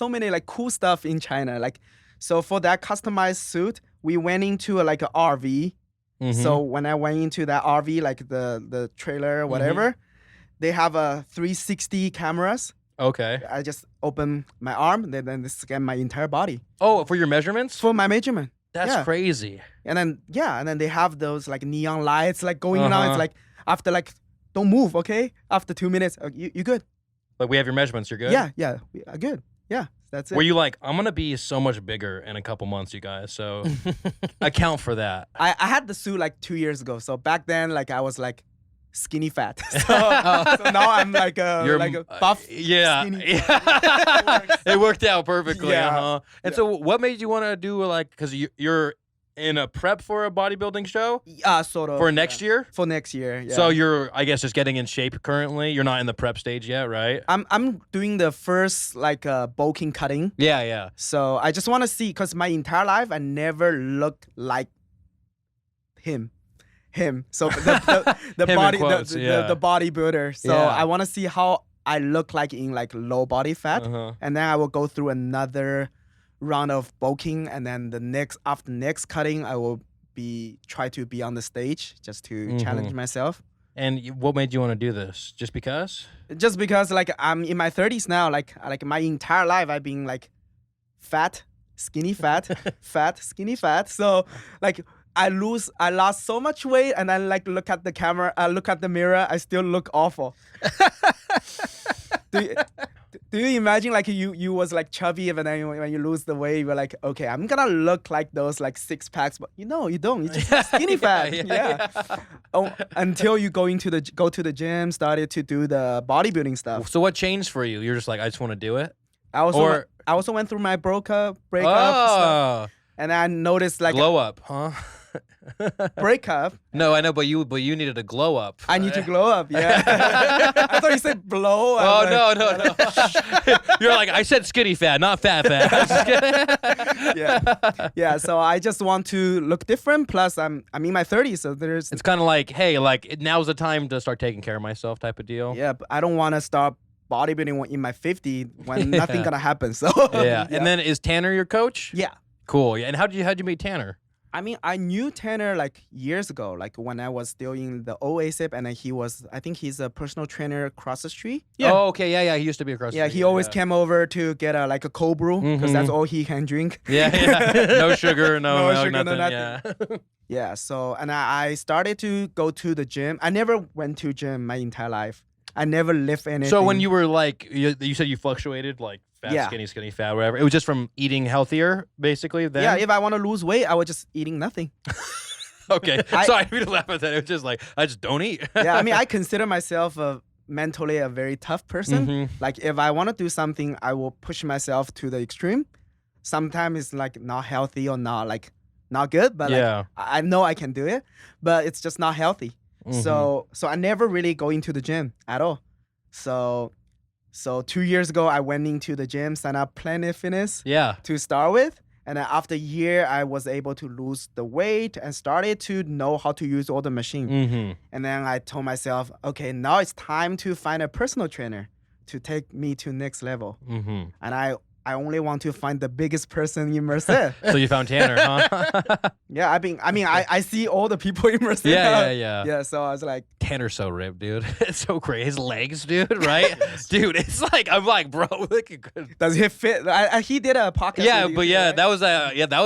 many like cool stuff in China. Like so for that customized suit, we went into like a RV. Mm-hmm. So when I went into that RV, like the trailer, whatever, they have a 360 cameras. Okay. I just open my arm, then they scan my entire body Oh, for your measurements? for my measurement. That's yeah. crazy. And then they have those like neon lights like going on. Uh-huh. It's like after like don't move, okay? After 2 minutes, you good? Like we have your measurements. You're good. Yeah, we are good. Yeah, that's it. Were you like, I'm gonna be so much bigger in a couple months, you guys? So account for that. I had the suit like 2 years ago. So back then, like I was like skinny fat. So now I'm like a buff. Yeah. skinny. It worked out perfectly. Yeah. Uh-huh. And so, what made you want to do like? Because you're in a prep for a bodybuilding show Sort of. for next year. For next year. Yeah. So you're, I guess, just getting in shape currently. You're not in the prep stage yet, right? I'm doing the first like bulking cutting. Yeah. So I just want to see, because my entire life I never looked like him. So the Him in body quotes, yeah. the bodybuilder. So Yeah. I want to see how I look like in like low body fat, Uh-huh. and then I will go through another round of bulking, and then after next cutting I will try to be on the stage just to challenge myself. And what made you want to do this? Just because? Just because like I'm in my 30s now, like my entire life I've been like fat, skinny fat, fat, skinny fat. So like I lost so much weight, and then like look at the camera, look at the mirror, I still look awful. Do you imagine like you was like chubby, and then when you lose the weight, you're like, okay, I'm gonna look like those like 6 packs, but you don't. You're just skinny fat. Yeah. Oh, until you go to the gym, started to do the bodybuilding stuff. So what changed for you? You're just like, I just want to do it? I also went through my breakup stuff, Oh, and I noticed like glow up, huh? break up. No, I know, but you needed a glow up. I need to glow up. Yeah. I thought you said blow. Oh, no. You're like, I said skinny fat, not fat fat. Yeah. So I just want to look different. Plus, I'm in my 30s, so there's. It's kind of like, hey, like now's the time to start taking care of myself type of deal. Yeah, but I don't want to start bodybuilding in my 50 when nothing gonna happen. So yeah. And then is Tanner your coach? Yeah. Cool. Yeah. And how'd you meet Tanner? I mean, I knew Tanner like years ago, like when I was still in the old ASIP, and then I think he's a personal trainer across the street. Yeah. Oh, okay. Yeah. He used to be across the street. Yeah, he always came over to get a cold brew because that's all he can drink. Yeah. No sugar, no milk, sugar, nothing. no Yeah. Yeah. So, and I started to go to the gym. I never went to gym my entire life. I never lift anything. So when you were like, you said you fluctuated like fat, skinny, fat, whatever. It was just from eating healthier, basically. Then? Yeah, if I want to lose weight, I was just eating nothing. Okay, sorry for laugh at that. It was just like I just don't eat. Yeah, I mean, I consider myself mentally a very tough person. Mm-hmm. Like if I want to do something, I will push myself to the extreme. Sometimes it's like not healthy or not good, but like I know I can do it, but it's just not healthy. Mm-hmm. So I never really go into the gym at all. So 2 years ago, I went into the gym, signed up Planet Fitness to start with. And then after a year, I was able to lose the weight and started to know how to use all the machine. Mm-hmm. And then I told myself, okay, now it's time to find a personal trainer to take me to next level. Mm-hmm. And I only want to find the biggest person in Merced. So you found Tanner, huh? Yeah, I see all the people in Merced. Yeah. Yeah, so I was like, Tanner's so ripped, dude. It's so crazy. His legs, dude, right? Dude, it's like, I'm like, bro, look at good. Does he fit? He did a podcast. Yeah, with but you, right? that was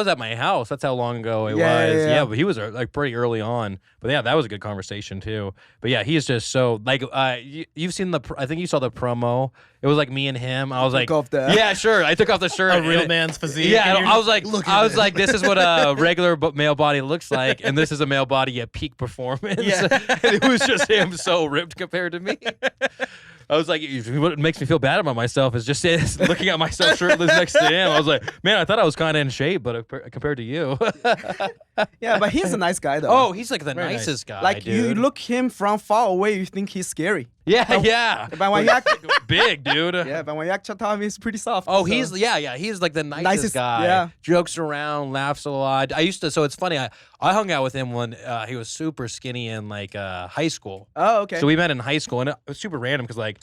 at my house. That's how long ago it was. Yeah, but he was like pretty early on. But yeah, that was a good conversation too. But yeah, he's just so like, you've seen I think you saw the promo. It was like me and him. I was like, yeah, sure. I took off the shirt. A real man's physique. Yeah, I was like, this is what a regular male body looks like, and this is a male body at peak performance. Yeah. And it was just him so ripped compared to me. I was like, what makes me feel bad about myself is just looking at myself shirtless next to him. I was like, man, I thought I was kind of in shape, but compared to you. Yeah, but he's a nice guy, though. Oh, he's like the nicest guy, like, dude. you look him from far away, you think he's scary. Yeah. But when you act big, dude. Yeah, but when you act Chatham, he's pretty soft. Oh, so. he's like the nicest guy. Yeah. Jokes around, laughs a lot. So it's funny. I hung out with him when he was super skinny in like high school. Oh, okay. So we met in high school, and it was super random because like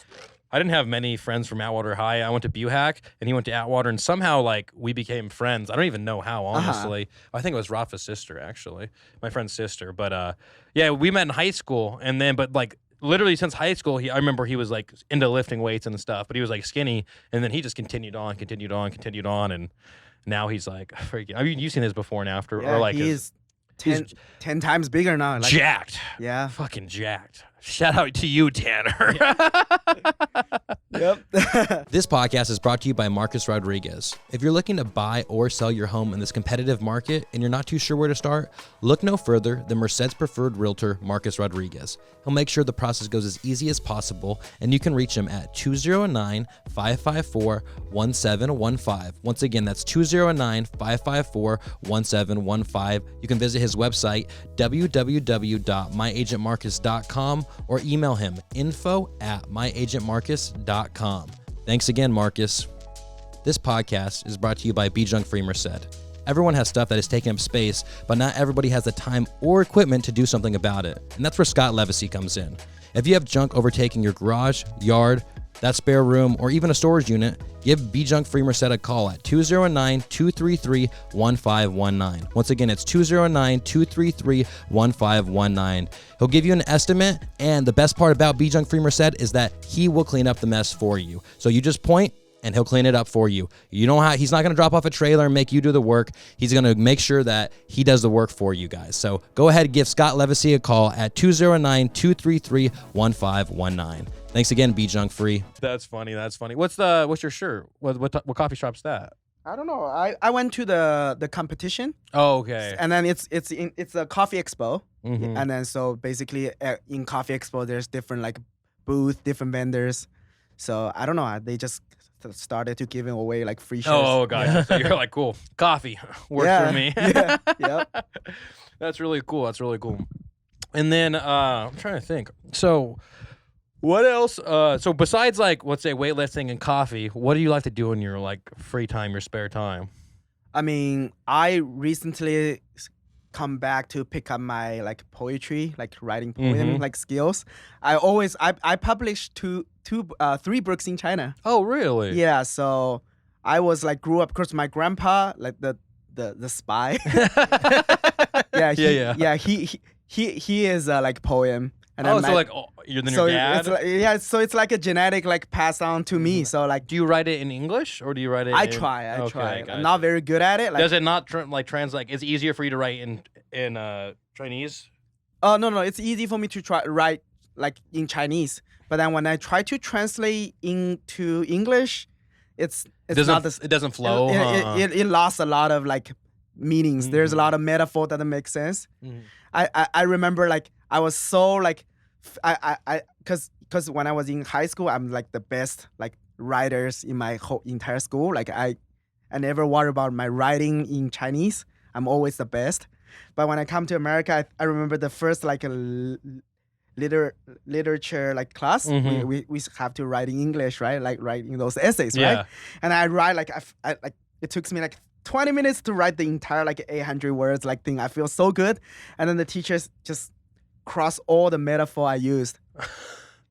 I didn't have many friends from Atwater High. I went to Buhack, and he went to Atwater, and somehow like we became friends. I don't even know how, honestly. I think it was Rafa's sister, actually, my friend's sister. But yeah, we met in high school, and then but like. Literally since high school, I remember he was like into lifting weights and stuff, but he was like skinny, and then he just continued on, and now he's like freaking. I mean, you've seen this before and after, Yeah, or like he's 10 times bigger now. Like, jacked. Yeah. Fucking jacked. Shout out to you, Tanner. Yep. This podcast is brought to you by Marcus Rodriguez. If you're looking to buy or sell your home in this competitive market and you're not too sure where to start, look no further than Merced's preferred realtor, Marcus Rodriguez. He'll make sure the process goes as easy as possible, and you can reach him at 209-554-1715. Once again, that's 209-554-1715. You can visit his website, www.myagentmarcus.com, or email him info@myagentmarcus.com. Thanks again, Marcus. This podcast is brought to you by Be Junk Free Merced. Everyone has stuff that is taking up space, but not everybody has the time or equipment to do something about it. And that's where Scott Livesay comes in. If you have junk overtaking your garage, yard, that spare room, or even a storage unit, give Be Junk Free Merced a call at 209-233-1519. Once again, it's 209-233-1519. He'll give you an estimate, and the best part about Be Junk Free Merced is that he will clean up the mess for you. So you just point, and he'll clean it up for you. You know how he's not going to drop off a trailer and make you do the work. He's going to make sure that he does the work for you guys. So go ahead and give Scott Livesay a call at 209-233-1519. Thanks again, Be Junk Free. That's funny. What's your shirt? What coffee shop's that? I don't know. I went to the competition. Oh, okay. And then it's a coffee expo. Mm-hmm. And then so basically in coffee expo there's different like booth, different vendors. So I don't know. They just started to giving away like free shares. Oh, gotcha. So you're like, cool. Coffee works for me. Yeah. Yep. That's really cool. That's really cool. And then I'm trying to think. So what else? So besides like, let's say weightlifting and coffee, what do you like to do in your like free time, your spare time? I mean, I recently come back to pick up my like poetry, like writing poem, like skills. I published three books in China. Oh, really? Yeah, so I was like grew up because my grandpa like the spy. He is like poem. And Oh, then so like you're your dad? It's like, so it's like a genetic like passed on to me. So like, Do you write it in English or do you write it? I in... try. Gotcha. I'm not very good at it. Like, Does it not translate? It's easier for you to write in Chinese. Oh no, it's easy for me to write like in Chinese. But then when I try to translate into English, it doesn't flow. It lost a lot of like meanings. There's a lot of metaphor that doesn't make sense. I remember like I was so like because when I was in high school, I'm like the best like writers in my whole entire school. Like I never worry about my writing in Chinese. I'm always the best. But when I come to America, I remember the first like literature like class. We have to write in English, right? Like writing those essays, right? And I write like I like it took me like 20 minutes to write the entire like 800 words like thing. I feel so good. And then the teachers just cross all the metaphor I used.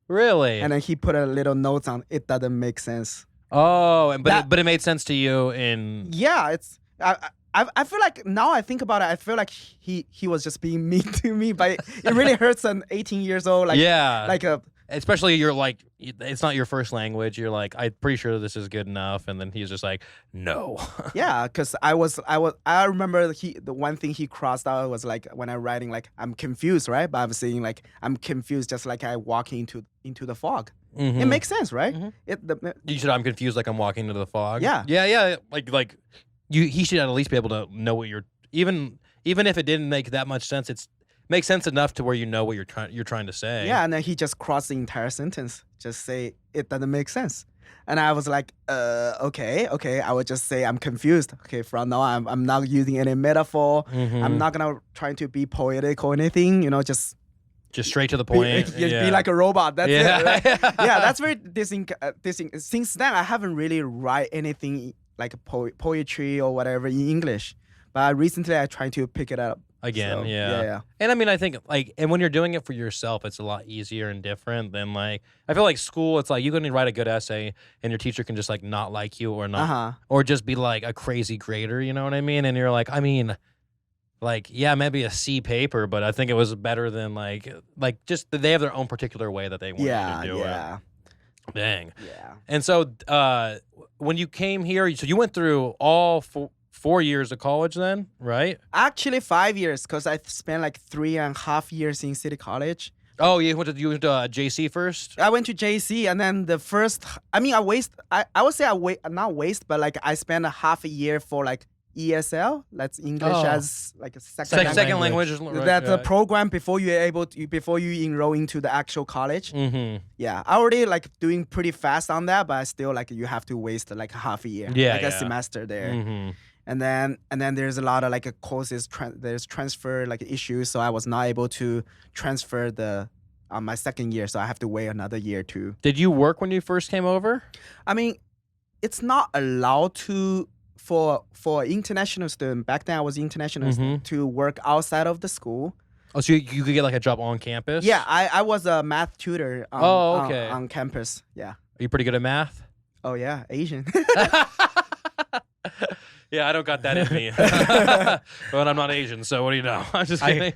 Really? And then he put a little notes on it doesn't make sense. Oh, but it made sense to you in... Yeah, it's... I feel like now I think about it, I feel like he was just being mean to me, but it really hurts an 18 years old like especially you're like, it's not your first language. You're like, I'm pretty sure this is good enough, and then he's just like, no. Yeah, because I remember the one thing he crossed out was like when I'm writing like I'm confused, right? But I'm saying like I'm confused, just like I walk into the fog. It makes sense, right? You said I'm confused, like I'm walking into the fog. Yeah. Like he should at least be able to know what you're even if it didn't make that much sense. It's makes sense enough to where you know what you're trying to say. Yeah, and then he just crossed the entire sentence. Just say it doesn't make sense. And I was like, okay. I would just say I'm confused. Okay, from now I'm not using any metaphor. I'm not gonna try to be poetic or anything. Just straight to the point. Be like a robot. That's it. Right? Yeah, that's very since then I haven't really write anything like poetry or whatever in English. But recently I tried to pick it up. Again, so, yeah. And I mean, I think like, and when you're doing it for yourself, it's a lot easier and different than like, I feel like school, it's like you can write a good essay and your teacher can just like not like you or not, or just be like a crazy grader, you know what I mean? And you're like, I mean, like, yeah, maybe a C paper, but I think it was better than like just they have their own particular way that they want you to do it. Dang. Yeah. And so when you came here, so you went through all 4 years of college then, right? Actually, 5 years, because I spent like 3.5 years in City College. Oh, you went to JC first? I went to JC, and then the first, I would say not waste, but like I spent a half a year for like ESL, that's English as like a second language. That's a program before you enroll into the actual college. Yeah, I already like doing pretty fast on that, but still like you have to waste like half a year, a semester there. And then there's a lot of like courses, there's transfer like issues, so I was not able to transfer on my second year, so I have to wait another year too. Did you work when you first came over? I mean, it's not allowed to for international student. Back then I was international student, to work outside of the school. Oh, so you could get like a job on campus? Yeah, I was a math tutor on campus. Yeah. Are you pretty good at math? Oh yeah, Asian. Yeah, I don't got that in me. But I'm not Asian, so what do you know? I'm just kidding.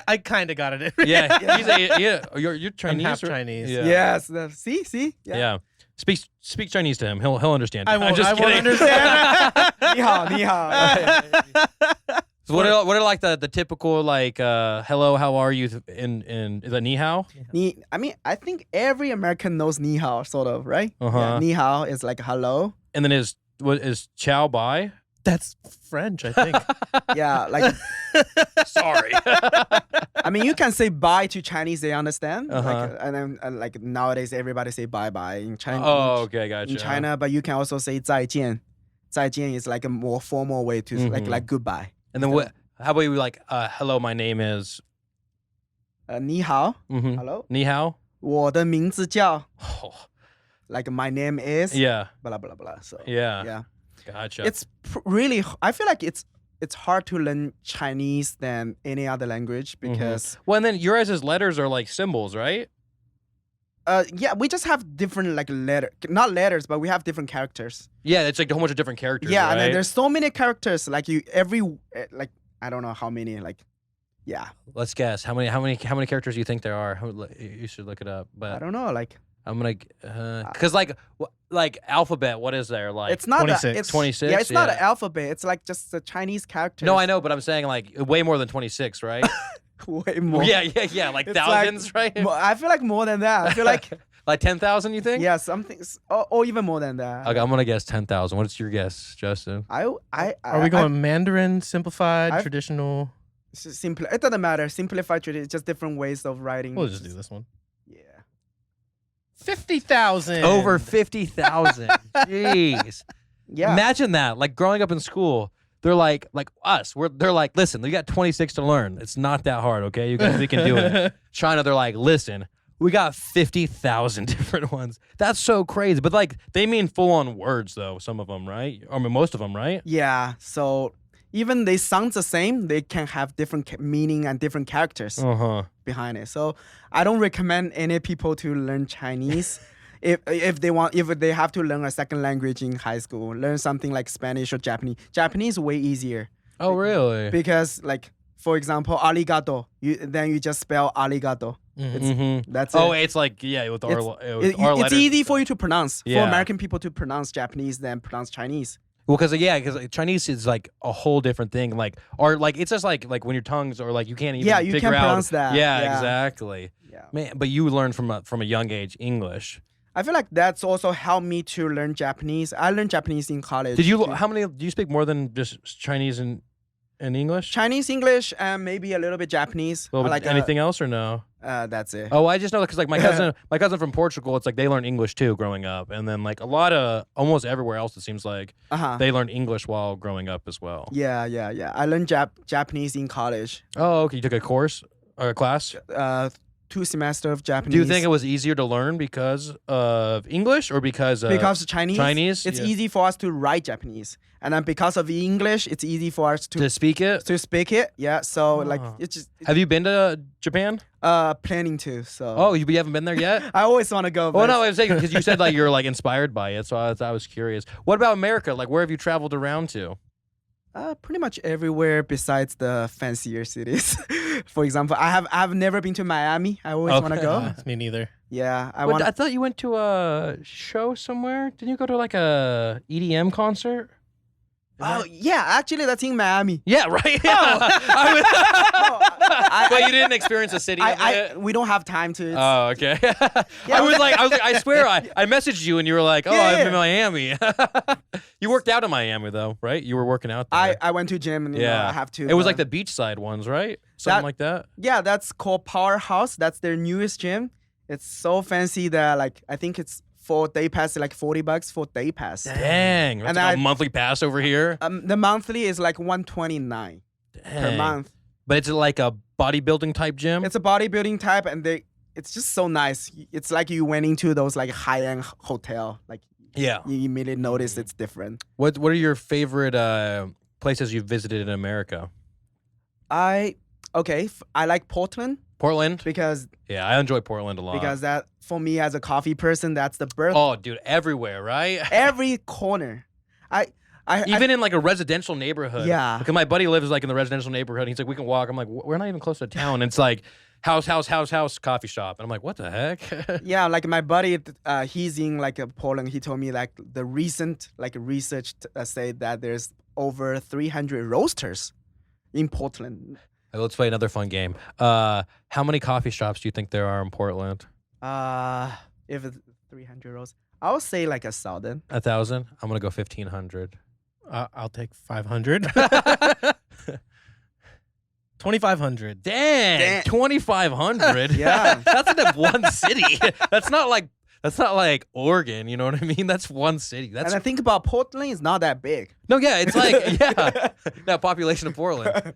I kind of got it. You're Chinese. I'm half Chinese. Yeah. Yes. See. Yeah. Speak Chinese to him. He'll understand. I won't understand. Ni hao. So what are like the typical like hello, how are you in the ni hao? I think every American knows ni hao, sort of, right? Yeah, ni hao is like hello. And then is ciao bye? That's French, I think. Yeah, like Sorry. I mean, you can say bye to Chinese, they understand. Uh-huh. And then like nowadays, everybody say bye in China. Oh, okay, gotcha. In China, but you can also say 再见. 再见 is like a more formal way to like goodbye. And then what? How about you like, hello, my name is... 你好. Mm-hmm. Hello. 你好. 我的名字叫 Oh, like my name is yeah. blah blah blah. So Yeah. Gotcha. it's really. I feel like it's hard to learn Chinese than any other language because Well, and then your guys' letters are like symbols, right? yeah, we just have different like not letters, but we have different characters. Yeah, it's like a whole bunch of different characters. Yeah, right? and then there's so many characters. Like like I don't know how many. Like yeah, Let's guess how many characters you think there are. You should look it up. But I don't know. Like I'm gonna because like alphabet. What is there like? it's not 26. It's 26? Yeah, it's not Yeah. an alphabet. It's like just the Chinese characters. No, I know, but I'm saying like way more than 26, right? Way more. Yeah, like It's thousands, right? I feel like more than that. I feel like Like 10,000, you think? yeah, something or even more than that. Okay, I'm gonna guess 10,000. What's your guess, Justin? Are Are we going Mandarin, simplified, I've- traditional? simple? It doesn't matter. Simplified tradition. It's just different ways of writing. We'll just do this one. Yeah. 50,000. Over 50,000. Jeez. Yeah. Imagine that. Like growing up in school, they're like us. They're like, listen, you got 26 to learn. It's not that hard, okay? We can do it. China, they're like, listen, we got 50,000 different ones. That's so crazy. But like, they mean full on words though. Some of them, right? I mean, most of them, right? Yeah. So even they sound the same, they can have different meaning and different characters behind it. So I don't recommend any people to learn Chinese. If they have to learn a second language in high school, learn something like Spanish or Japanese. Japanese way easier Oh, really? because like for example, arigato. Then you just spell arigato. That's Oh, it. it's like with our It's letters. easy for you to pronounce. Yeah. For American people to pronounce Japanese than pronounce Chinese. Well, because Chinese is like a whole different thing. Like, or like it's just like when your tongues or like you can't even Yeah, you figure can't out. pronounce that. Yeah, Yeah. exactly. Yeah. Man, but you learned from a young age English. I feel like that's also helped me to learn Japanese. I learned Japanese in college. Did you? too. How many? Do you speak more than just Chinese and English? Chinese, English, and maybe a little bit Japanese. Well, Like anything else or no? That's it. Oh, I just know because like my cousin from Portugal, it's like they learned English too growing up, and then like a lot of almost everywhere else it seems like they learned English while growing up as well. Yeah. I learned Japanese in college. Oh, okay. You took a course or a class. 2 semesters of Japanese. Do you think it was easier to learn because of English or because of Chinese? Chinese? It's Yeah. easy for us to write Japanese, and then because of English, it's easy for us to speak it? to speak it. Yeah. So like Oh. it's just Have you been to Japan? planning to. So Oh, you haven't been there yet? I always want to go. Oh but no, I was saying because you said like you're like inspired by it, so I was curious. What about America? Like, where have you traveled around to? Pretty much everywhere besides the fancier cities. For example, I've never been to Miami. I always want to go. Me neither. Yeah, I What, want. I thought you went to a show somewhere. Didn't you go to like a EDM concert? Oh yeah, actually that's in Miami. Yeah, right. But you didn't experience the city of it. We don't have time to. Oh, okay. I was like, I swear, I messaged you and you were like, oh, I'm in Miami. You worked out in Miami though, right? You were working out there. I went to gym and I have to. It was like the beachside ones, right? Something like that. Yeah, that's called Powerhouse. That's their newest gym. It's so fancy that like I think it's for day pass like $40 for day pass. Dang, that's And like a monthly pass over here. The monthly is like $129 per Dang. month. But it's like a bodybuilding type gym. It's a bodybuilding type, and it's just so nice. It's like you went into those like high-end hotel. Like Yeah. you immediately notice it's different. What are your favorite places you've visited in America? I like Portland Portland. because Yeah, I enjoy Portland a lot. that for me as a coffee person, that's the birth. Oh, dude, everywhere, right? Every corner. Even in like a residential neighborhood. Yeah. Because my buddy lives like in the residential neighborhood. He's like, we can walk. I'm like, we're not even close to town. And it's like house, coffee shop. And I'm like, what the heck? Yeah, like my buddy, he's in like Poland. He told me like the recent like research say that there's over 300 roasters in Portland. Let's play another fun game. How many coffee shops do you think there are in Portland? If it's 300 roasters, I would say like 1,000. 1,000? I'm going to go 1,500. I'll take 500. $2,500. Dang. 2,500. Yeah. That's in one city. That's not like Oregon. You know what I mean? That's one city. That's And I think about Portland is not that big. no, yeah. It's like that population of Portland.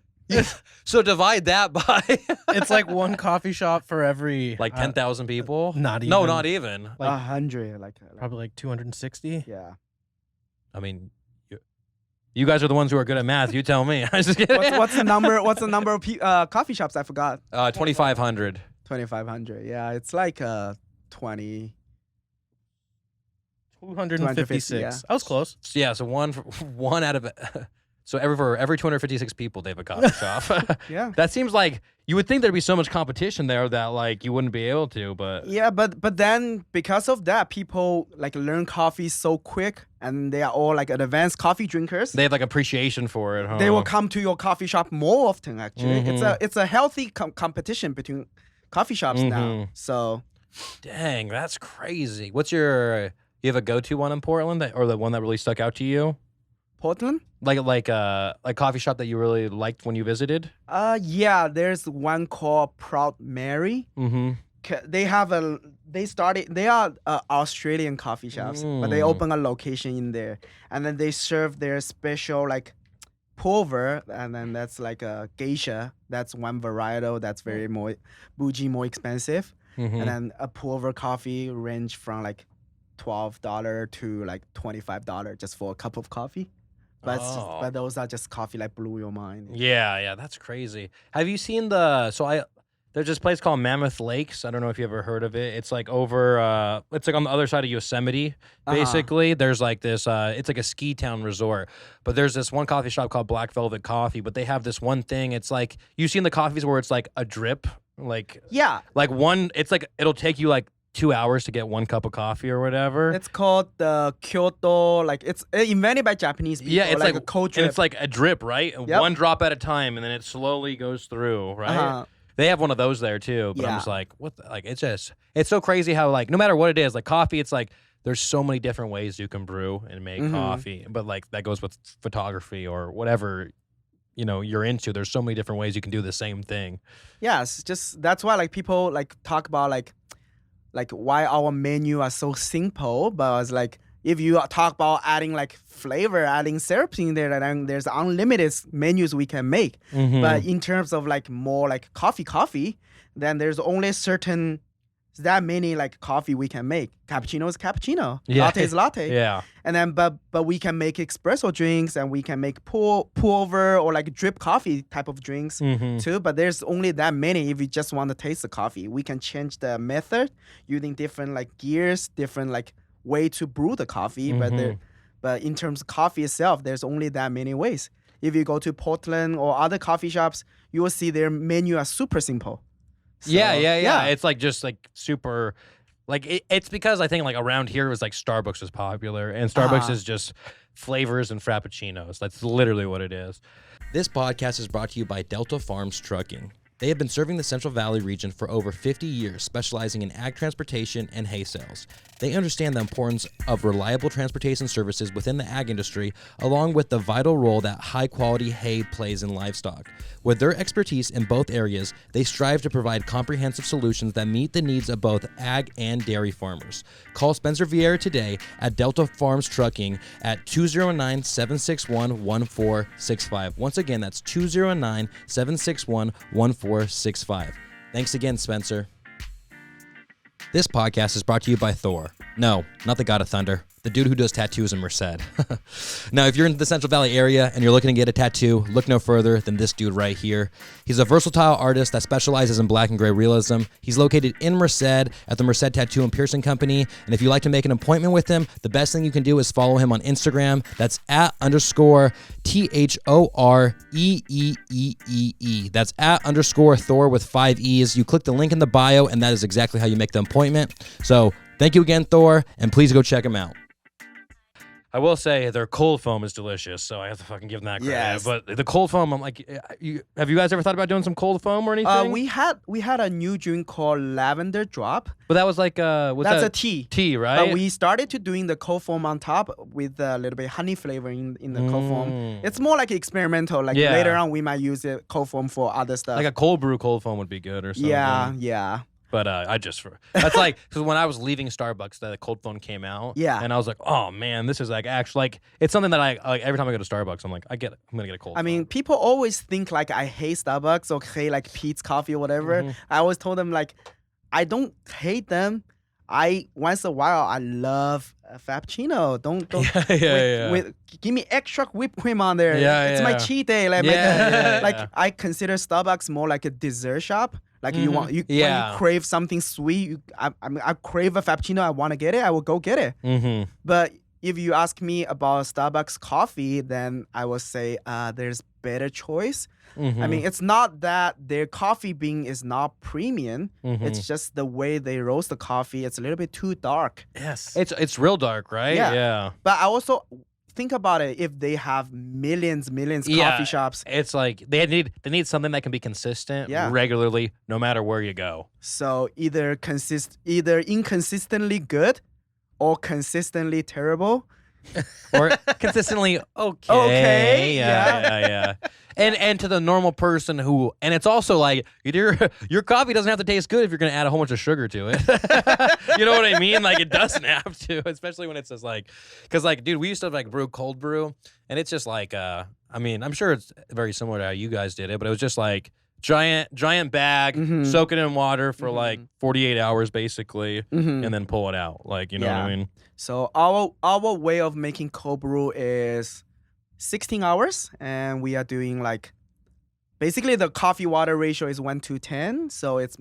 So divide that by It's like one coffee shop for every like 10,000 people. Not even. No, not even. Like- 100, probably like 260. yeah. I mean, you guys are the ones who are good at math. You tell me. I was just kidding. What's the number? What's the number of coffee shops? I forgot. 2,500. 2,500. Yeah, it's like 20. 256. yeah. I was close. Yeah, so one out of so for every 256 people they have a coffee shop. Yeah. That seems like you would think there'd be so much competition there that like you wouldn't be able to, but Yeah, but then because of that, people like learn coffee so quick, and they are all like advanced coffee drinkers. they have like appreciation for it. Huh? They will come to your coffee shop more often. Actually, Mhm. it's a healthy competition between coffee shops now. Mhm. So Dang, that's crazy. What's you have a go-to one in Portland or the one that really stuck out to you? Portland. Like coffee shop that you really liked when you visited? Yeah, there's one called Proud Mary. Mm-hmm. They are Australian coffee shops, but they open a location in there, and then they serve their special like pulver, and then that's like a geisha. That's one varietal that's very more bougie, more expensive, Mm-hmm. and then a pulver coffee range from like $12 to like $25 just for a cup of coffee. But those are just coffee like blew your mind. Yeah, that's crazy. Have you seen there's this place called Mammoth Lakes. I don't know if you ever heard of it. It's like over it's like on the other side of Yosemite, basically. There's like this it's like a ski town resort. But there's this one coffee shop called Black Velvet Coffee, but they have this one thing. It's like you've seen the coffees where it's like a drip, Yeah, it's like it'll take you like 2 hours to get one cup of coffee or whatever. it's called the Kyoto. Like it's invented by Japanese people. Yeah, it's like a cold and drip. it's like a drip, right? Yep. One drop at a time, and then it slowly goes through, right? Uh-huh. They have one of those there too, but I'm Yeah. just like, it's so crazy how like no matter what it is, like coffee, it's like there's so many different ways you can brew and make coffee, but like that goes with photography or whatever you're into. There's so many different ways you can do the same thing. Yeah, it's just that's why like people like talk about like why our menu are so simple, but it's like if you talk about adding like flavor, adding syrups in there, then there's unlimited menus we can make. But in terms of like more like coffee, then there's only that many like coffee we can make. Cappuccino is cappuccino, latte is latte. Yeah. And then but we can make espresso drinks, and we can make pour over or like drip coffee type of drinks too. But there's only that many. If you just want to taste the coffee, we can change the method using different like gears, different like way to brew the coffee. But in terms of coffee itself, there's only that many ways. If you go to Portland or other coffee shops, you will see their menu are super simple. So, Yeah. It's like just like super, like it's because I think like around here it was like Starbucks was popular, and Starbucks is just flavors and frappuccinos. That's literally what it is. This podcast is brought to you by Delta Farms Trucking. They have been serving the Central Valley region for over 50 years, specializing in ag transportation and hay sales. They understand the importance of reliable transportation services within the ag industry, along with the vital role that high-quality hay plays in livestock. With their expertise in both areas, they strive to provide comprehensive solutions that meet the needs of both ag and dairy farmers. Call Spencer Vieira today at Delta Farms Trucking at 209-761-1465. Once again, that's 209-761-1465. Thanks again, Spencer. This podcast is brought to you by Thore. No, not the God of Thunder. The dude who does tattoos in Merced. Now, if you're in the Central Valley area and you're looking to get a tattoo, look no further than this dude right here. He's a versatile artist that specializes in black and gray realism. He's located in Merced at the Merced Tattoo and Piercing Company. And if you'd like to make an appointment with him, the best thing you can do is follow him on Instagram. That's @_THOREEEEE. That's @_Thore with 5 E's. You click the link in the bio, and that is exactly how you make the appointment. So thank you again, Thore, and please go check him out. I will say their cold foam is delicious, so I have to fucking give them that credit. Yes. But the cold foam, I'm like, have you guys ever thought about doing some cold foam or anything? We had a new drink called Lavender Drop. But that was like That's that? a tea. Tea, right? But we started to doing the cold foam on top with a little bit honey flavor in the cold foam. It's more like experimental. Like later on, we might use it cold foam for other stuff. like a cold brew cold foam would be good or something. yeah. But that's like, because when I was leaving Starbucks, the cold foam came out. Yeah. And I was like, oh man, this is like actually, like, it's something that I, like, every time I go to Starbucks, I'm like, I'm going to get a cold I foam. mean, people always think like I hate Starbucks or hate like Pete's Coffee or whatever. I always told them like, I don't hate them. Once in a while, I love a Frappuccino. Don't give me extra whipped cream on there. It's my cheat day. Like, I consider Starbucks more like a dessert shop. Like when you crave something sweet, I crave a Frappuccino. I want to get it. I will go get it. But if you ask me about Starbucks coffee, then I will say there's better choice. I mean, it's not that their coffee bean is not premium. It's just the way they roast the coffee. It's a little bit too dark. Yes. It's real dark, right? Yeah. But I also think about it. If they have millions coffee shops, it's like they need something that can be consistent regularly, no matter where you go. So either inconsistently good or consistently terrible. Or consistently okay. Okay. Yeah. And to the normal person and it's also like your coffee doesn't have to taste good if you're gonna add a whole bunch of sugar to it. You know what I mean? Like it doesn't have to, especially when it's just like, because like, dude, we used to like brew cold brew, and it's just like, I mean, I'm sure it's very similar to how you guys did it, but it was just like giant bag, soak it in water for like 48 hours basically, and then pull it out. Like, you know what I mean? So our way of making cold brew is 16 hours, and we are doing like basically the coffee water ratio is 1:10, so it's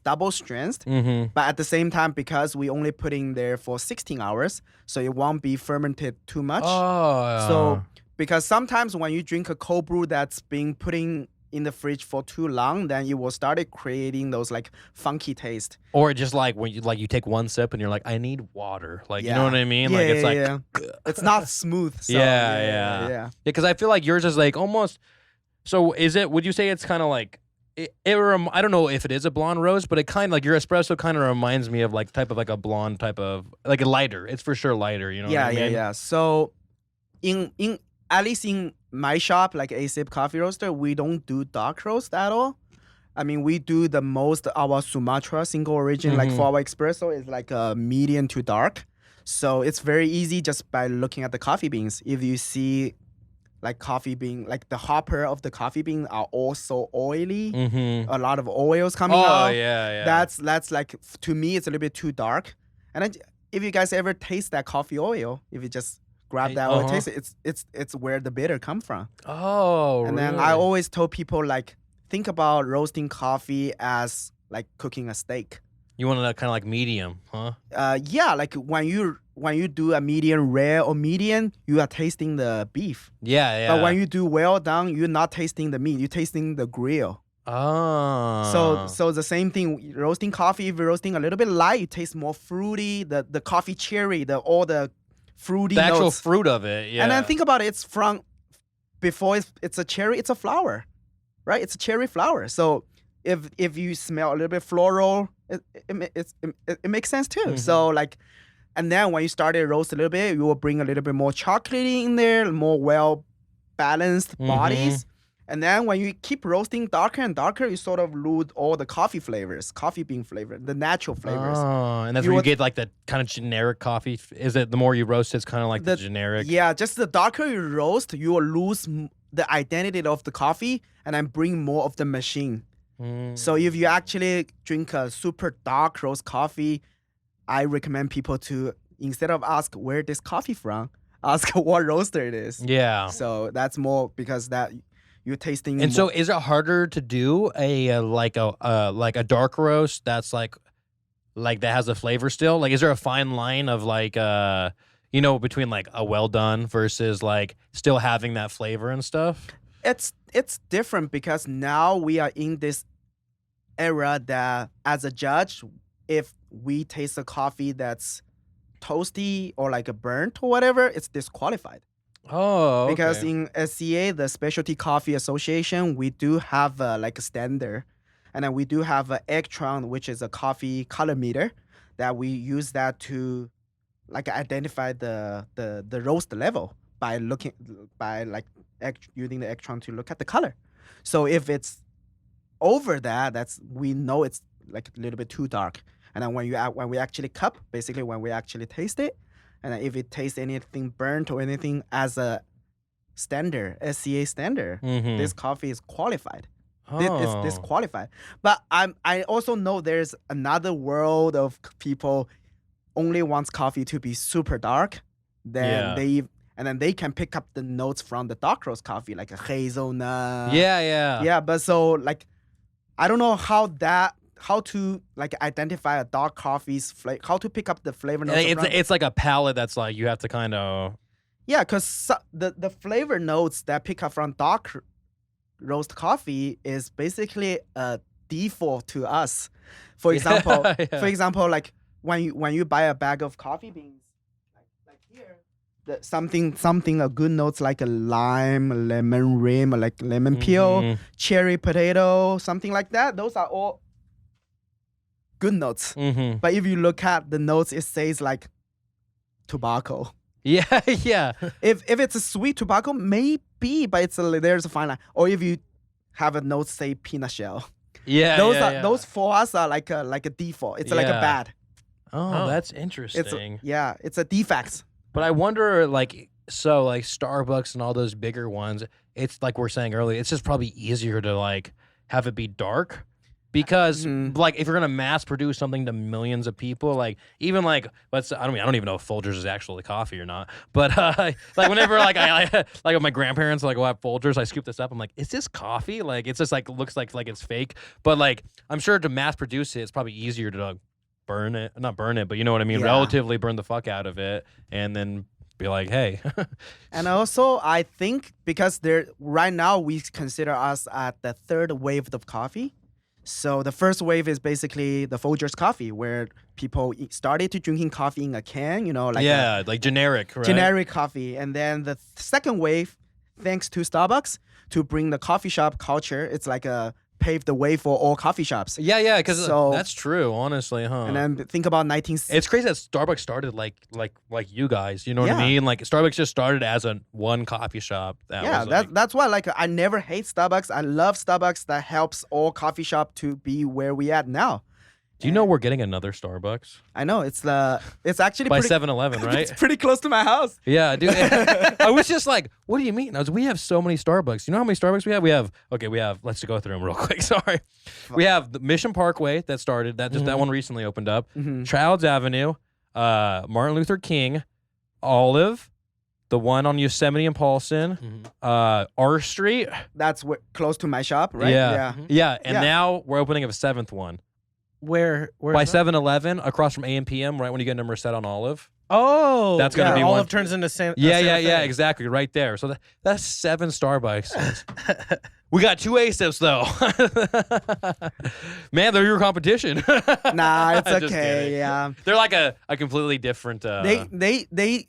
double strength. But at the same time, because we only put in there for 16 hours, so it won't be fermented too much. So because sometimes when you drink a cold brew that's being put in the fridge for too long, then you will start creating those like funky taste. Or just like when you take one sip and you're like, I need water. Like, you know what I mean? It's not smooth. So, yeah. Because I feel like yours is like almost. So would you say it's kind of like, I don't know if it is a blonde roast, but it kind of like your espresso kind of reminds me of like type of like a blonde type of like a lighter. It's for sure lighter. You know what I mean? Yeah. So in at least in my shop, like ASIP Coffee Roaster, we don't do dark roast at all. I mean, we do the most, our Sumatra single origin, like for our espresso, is like a medium to dark. So it's very easy just by looking at the coffee beans. If you see like coffee bean, like the hopper of the coffee bean are also oily, a lot of oils coming out. Yeah. That's like, to me, it's a little bit too dark. And if you guys ever taste that coffee oil, if you just grab that oil, taste it, it's where the bitter come from. And then I always told people, like, think about roasting coffee as like cooking a steak. You want to kind of like medium, huh? Yeah, like when you do a medium rare or medium, you are tasting the beef. Yeah. But when you do well done, you're not tasting the meat, you're tasting the grill. So the same thing, roasting coffee, if you're roasting a little bit light, you taste more fruity, the coffee cherry, all the fruity the actual notes. fruit of it, yeah. And then think about it, it's from, before it's a cherry, it's a flower, right? It's a cherry flower. So if you smell a little bit floral, it makes sense too. So like, and then when you start to roast a little bit, you will bring a little bit more chocolatey in there, more well balanced bodies. And then when you keep roasting darker and darker, you sort of lose all the coffee flavors, coffee bean flavor, the natural flavors. Oh, and that's where you get like the kind of generic coffee. Is it the more you roast, it's kind of like the generic? Yeah, just the darker you roast, you will lose the identity of the coffee and then bring more of the machine. So if you actually drink a super dark roast coffee, I recommend people to, instead of ask where this coffee from, ask what roaster it is. Yeah. So that's more because that you're tasting. And so is it harder to do like a dark roast that's like that has a flavor still? Like, is there a fine line of like between like a well done versus like still having that flavor and stuff? It's different because now we are in this era that as a judge, if we taste a coffee that's toasty or like a burnt or whatever, it's disqualified. Oh, okay. Because in SCA, the Specialty Coffee Association, we do have like a standard, and then we do have an Electron, which is a coffee color meter, that we use that to like identify the roast level by using the Electron to look at the color. So if it's over that, we know it's like a little bit too dark. And then when we actually cup, basically when we actually taste it, and then if it tastes anything burnt or anything as a standard, SCA standard, this coffee is qualified. It's disqualified. But I also know there's another world of people only wants coffee to be super dark. Then they can pick up the notes from the dark roast coffee, like a hazelnut. Yeah, but so like I don't know how to like identify a dark coffee's flavor, how to pick up the flavor notes. It's like a palette that's like you have to kind of. Yeah, because the flavor notes that pick up from dark roast coffee is basically a default to us. For example, like when you buy a bag of coffee beans, like here, something a good notes like a lime, lemon rim, or like lemon peel, cherry potato, something like that. Those are all good notes. But if you look at the notes, it says like tobacco. Yeah. If it's a sweet tobacco, maybe, but there's a fine line. Or if you have a note say peanut shell. Those for us are like a default. It's like a bad. Oh, that's interesting. It's a defect. But I wonder, like Starbucks and all those bigger ones, it's like we're saying earlier, it's just probably easier to like have it be dark. Because like if you're gonna mass produce something to millions of people, like even like I don't even know if Folgers is actually coffee or not. But like whenever like I like my grandparents like will have Folgers, I scoop this up. I'm like, is this coffee? Like it's just like looks like it's fake. But like I'm sure to mass produce it, it's probably easier to not burn it, but you know what I mean. Yeah. Relatively burn the fuck out of it, and then be like, hey. And also I think because right now we consider us at the third wave of coffee. So the first wave is basically the Folgers coffee, where people started to drinking coffee in a can, like generic, right? Generic coffee. And then the second wave, thanks to Starbucks, to bring the coffee shop culture. It's like paved the way for all coffee shops. Yeah, because that's true, honestly, huh? And then think about It's crazy that Starbucks started like you guys, you know what I mean? Like Starbucks just started as one coffee shop. That's why like I never hate Starbucks. I love Starbucks. That helps all coffee shop to be where we at now. Do you know we're getting another Starbucks? I know it's actually by 7-Eleven, right? It's pretty close to my house. Yeah, dude. I was just like, what do you mean? We have so many Starbucks. You know how many Starbucks we have? We have. Let's go through them real quick. Sorry. We have the Mission Parkway that started. That one recently opened up. Childs Avenue, Martin Luther King, Olive, the one on Yosemite and Paulson, R Street. That's close to my shop, right? Yeah. And now we're opening up a 7th one. Where by 7-Eleven across from AM/PM, right when you get into Merced on Olive. Oh, that's gonna be Olive one. Turns into San. Yeah, exactly, right there. So that's 7 Starbucks. We got 2 ASIPs though. Man, they're your competition. Nah, it's okay. Yeah, they're like a completely different. They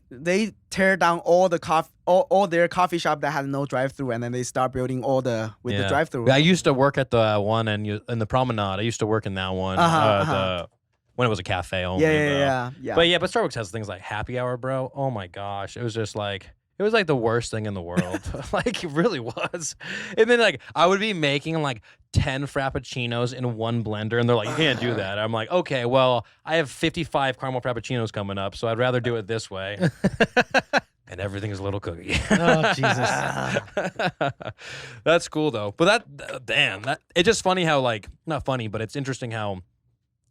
tear down all the all their coffee shop that has no drive-through, and then they start building all the drive-through. I used to work at the one in the Promenade. I used to work in that one. When it was a cafe only. Yeah. But Starbucks has things like happy hour, bro. Oh my gosh, it was just like. It was like the worst thing in the world. Like, it really was. And then, like, I would be making, like, 10 Frappuccinos in one blender, and they're like, you can't do that. I'm like, okay, well, I have 55 caramel Frappuccinos coming up, so I'd rather do it this way. And everything's a little cookie. Oh, Jesus. That's cool, though. But it's just funny how, like, not funny, but it's interesting how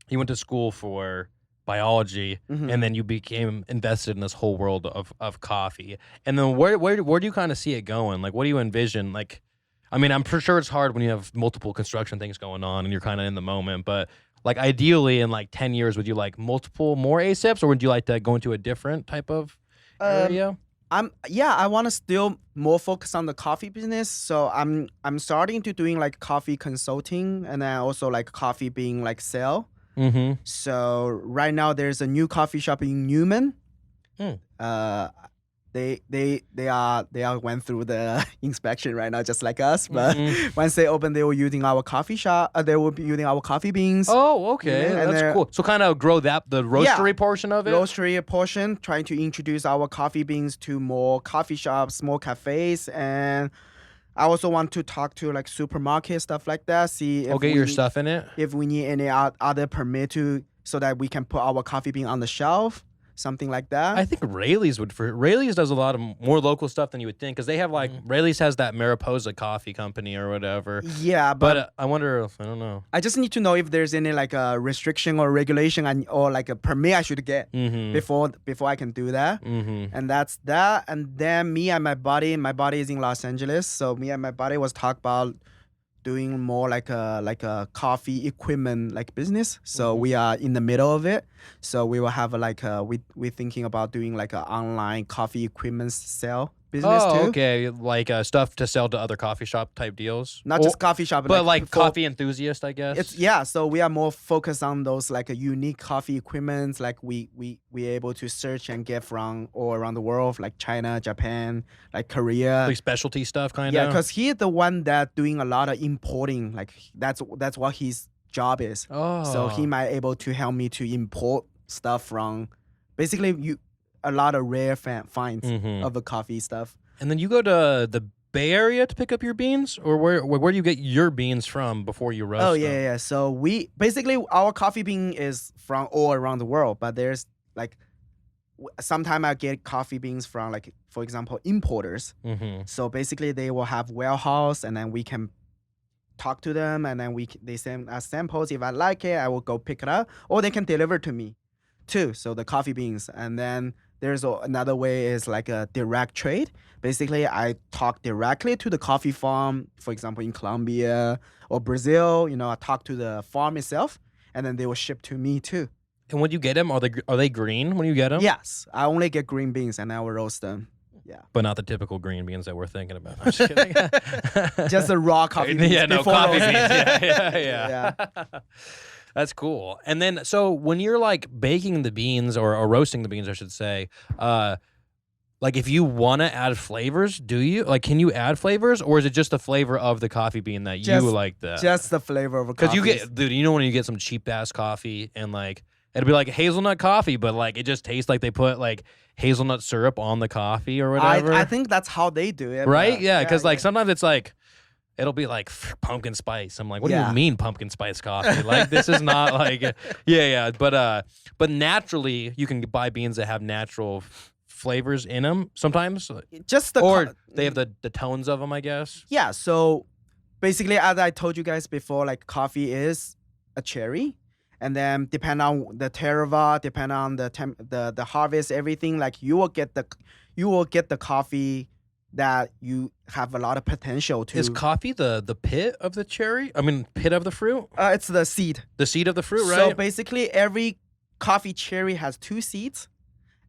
you went to school for biology, and then you became invested in this whole world of coffee. And then where do you kind of see it going? Like, what do you envision? Like, I mean, I'm pretty sure it's hard when you have multiple construction things going on and you're kind of in the moment, but like ideally in like 10 years, would you like multiple more ASIPs, or would you like to go into a different type of area? I want to still more focus on the coffee business. So I'm starting to doing like coffee consulting, and then also like coffee being like sale. Mm-hmm. So right now there's a new coffee shop in Newman. They are went through the inspection right now, just like us. But once they open, they will using our coffee shop. They will be using our coffee beans. Oh, okay, And that's they're- cool. So kind of grow the roastery portion of it. Roastery portion, trying to introduce our coffee beans to more coffee shops, more cafes, and I also want to talk to like supermarket stuff like that. See if Get your stuff in it. if we need any other permit so that we can put our coffee bean on the shelf, something like that. I think Rayleigh's Rayleigh's does a lot of more local stuff than you would think because they have like Rayleigh's has that Mariposa coffee company or whatever. Yeah, But I wonder if I don't know. I just need to know if there's any like a restriction or regulation or like a permit I should get before I can do that. And that's that. And then me and my buddy is in Los Angeles, so me and my buddy was talk about doing more like a coffee equipment like business. So we are in the middle of it. So we will have we're thinking about doing like an online coffee equipment sale business too. Okay, like stuff to sell to other coffee shop type deals. Not just coffee shop, but like for- coffee enthusiast, I guess. So we are more focused on those like a unique coffee equipments like we able to search and get from all around the world, like China, Japan, like Korea. like specialty stuff, kind of. Yeah, because he's the one that doing a lot of importing. Like that's what his job is. So he might able to help me to import stuff from basically a lot of rare finds of the coffee stuff. And then you go to the Bay Area to pick up your beans, or where do you get your beans from before you roast? Oh them? yeah. So we basically our coffee bean is from all around the world, but there's like sometimes I get coffee beans from like for example importers. So basically they will have warehouse, and then we can talk to them, and then they send us samples. If I like it, I will go pick it up, or they can deliver to me too. So the coffee beans, and then there's another way is like a direct trade. Basically, I talk directly to the coffee farm, for example, in Colombia or Brazil. I talk to the farm itself, and then they will ship to me too. And when you get them, are they green when you get them? Yes, I only get green beans, and I will roast them. Yeah, But not the typical green beans that we're thinking about. I'm just kidding. just the raw coffee beans. Yeah, no before coffee roasting. beans. Yeah. Yeah. That's cool. And then, so when you're like baking the beans or roasting the beans, I should say, like if you want to add flavors, do you? Like, can you add flavors, or is it just the flavor of the coffee bean that you like that? Just the flavor of a Because coffee. you get, dude, when you get some cheap ass coffee and like it'll be like hazelnut coffee, but like it just tastes like they put like hazelnut syrup on the coffee or whatever. I think that's how they do it. Right? but- Yeah, because like sometimes it's like it'll be like pumpkin spice. I'm like, what do Yeah. you mean pumpkin spice coffee? Like this is not like yeah. But naturally you can buy beans that have natural flavors in them sometimes, just the or they have the tones of them, I guess. Yeah, so basically, as I told you guys before, like coffee is a cherry, and then depend on the terroir, depend on the harvest, everything. Like you will get the coffee that you have a lot of potential to. Is coffee the pit of the cherry? I mean, pit of the fruit? It's the seed. The seed of the fruit, right? So basically, every coffee cherry has 2 seeds.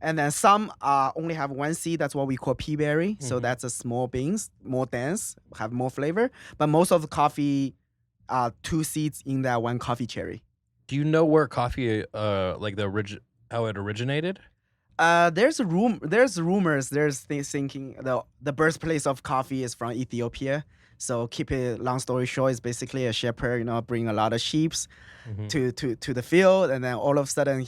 And then some only have 1 seed. That's what we call pea berry. So that's a small beans, more dense, have more flavor. But most of the coffee are 2 seeds in that 1 coffee cherry. Do you know where coffee, like how it originated? There's rumors. There's thinking the birthplace of coffee is from Ethiopia. So keep it long story short, it's basically a shepherd, bring a lot of sheep to the field, and then all of a sudden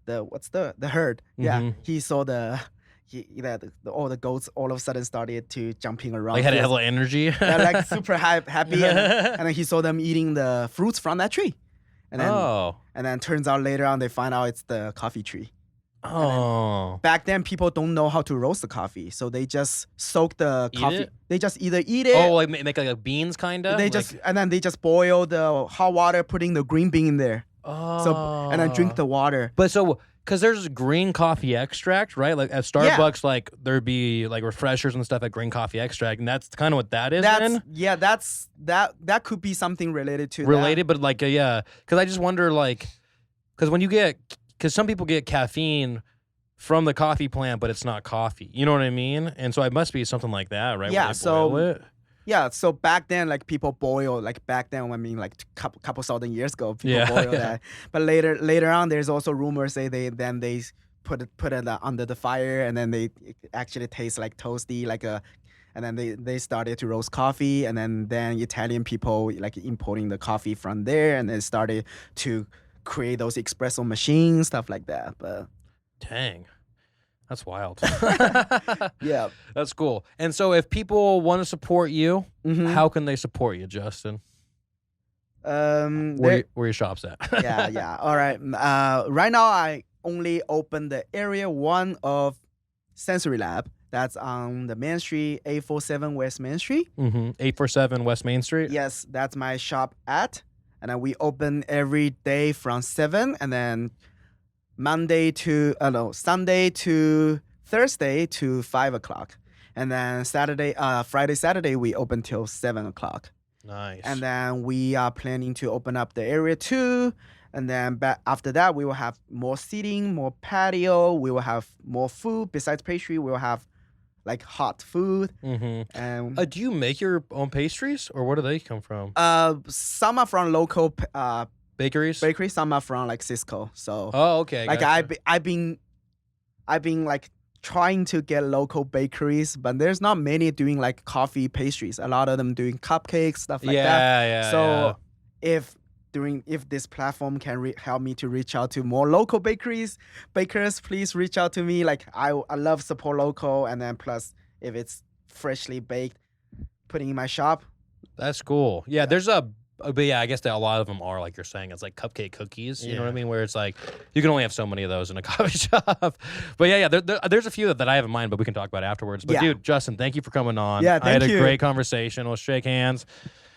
the herd. Yeah, he saw all the goats all of a sudden started to jumping around. Like had a fields. hell of energy. They're like super happy, and then he saw them eating the fruits from that tree, and then turns out later on they find out it's the coffee tree. Back then people don't know how to roast the coffee, so they just soak the coffee. it? They just either eat it. Oh, like make like beans, kind of. And then they just boil the hot water, putting the green bean in there. Oh. So and then drink the water. But so, because there's green coffee extract, right? Like at Starbucks, like there'd be like refreshers and stuff at green coffee extract, and that's kind of what that is. That could be something related to related, but like yeah, because I just wonder like, because some people get caffeine from the coffee plant, but it's not coffee. You know what I mean? And so it must be something like that, right? Yeah, Where they so boil it. Yeah, so back then, like people boil, like back then, I mean, like couple thousand years ago, people boil that. But later on, there's also rumors say they put it under the fire, and then it actually tastes like toasty, and then they started to roast coffee, and then Italian people like importing the coffee from there, and then started to create those espresso machines, stuff like that. But dang. That's wild. yeah. That's cool. And so if people want to support you, how can they support you, Justin? Where your shop's at? yeah. All right. Right now, I only open the area 1 of Sensory Lab. That's on the Main Street, 847 West Main Street. 847 West Main Street? Yes, that's my shop at. And then we open every day from 7, and then Sunday to Thursday to 5 o'clock. And then Friday, Saturday, we open till 7 o'clock. Nice. And then we are planning to open up the area 2. And then after that, we will have more seating, more patio. We will have more food. Besides pastry, we will have like hot food. And do you make your own pastries, or where do they come from? some are from local Bakeries? some are from like Cisco. So okay. like gotcha. I've been like trying to get local bakeries, but there's not many doing like coffee pastries. A lot of them doing cupcakes, stuff like that. Yeah. So if this platform can help me to reach out to more local bakers, please reach out to me. Like I love support local, and then plus if it's freshly baked, putting in my shop. That's cool. Yeah, there's but yeah, I guess that a lot of them are like you're saying. It's like cupcake cookies. You know what I mean? Where it's like you can only have so many of those in a coffee shop. But yeah, there's a few that I have in mind, but we can talk about afterwards. But dude, Justin, thank you for coming on. Yeah, I had thank a you. great conversation. We'll shake hands,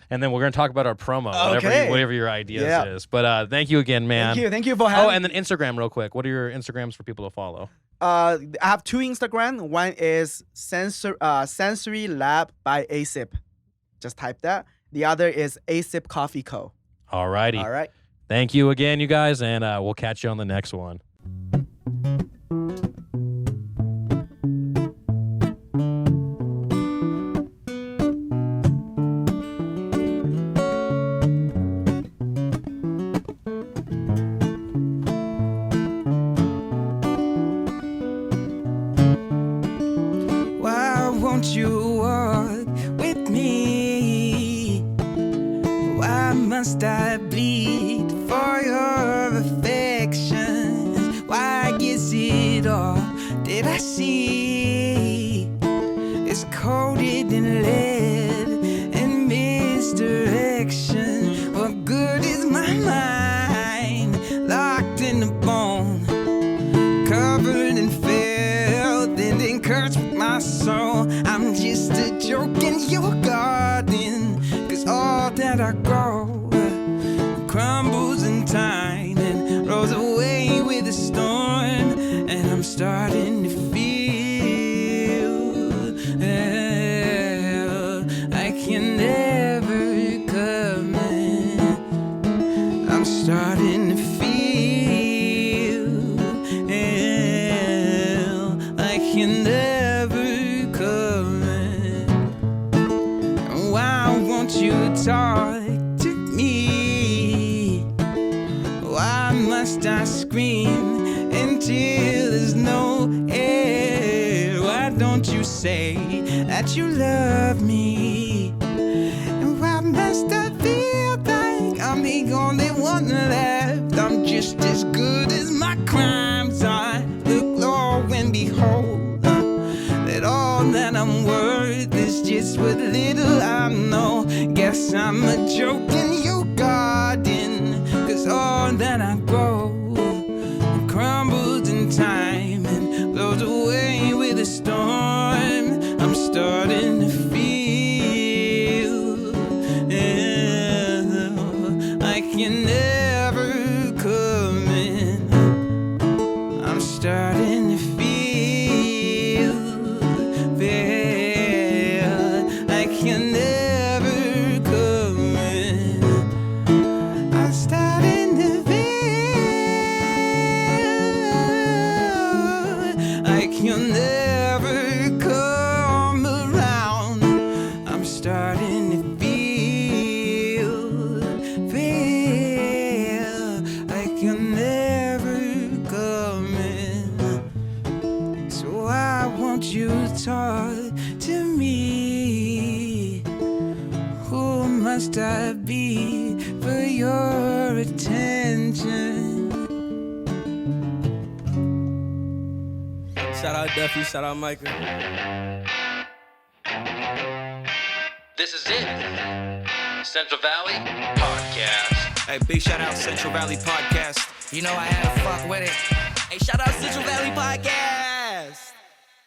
and then we're gonna talk about our promo, whatever your ideas is. But thank you again, man. Thank you for having. Oh, and then Instagram, real quick. What are your Instagrams for people to follow? I have 2 Instagram. One is Sensory Lab by ASIP. Just type that. The other is ASIP Coffee Co. Alrighty. All right. Thank you again, you guys, and we'll catch you on the next one. Why won't you walk with me? Why must I bleed for your affections? Why is it all that I see is coated in lead and misdirection? What good is my mind locked in a bone, covered in filth and then cursed with my soul? I'm just a joke in your garden, 'cause all that I grow crumbles in time and rolls away with a storm. And I'm starting to feel like you're never coming. I'm starting to feel like you're never coming. Why won't you talk to me? Why must I scream until there's no air? Why don't you say that you love me? And why must I feel like I'm the only one left? I'm just as good as my crimes are. Look low and behold that all that I'm worth is just what little I know. Guess I'm a joke in your garden, 'cause all that I grow crumbles in time and blows away with a storm. I'm starting to feel like you're never coming. I'm starting to feel like you're never coming. I'm starting to feel must I be for your attention? Shout out Duffy, shout out Micah. This is it. Central Valley Podcast. Hey, big shout out Central Valley Podcast. You know I had to fuck with it. Hey, shout out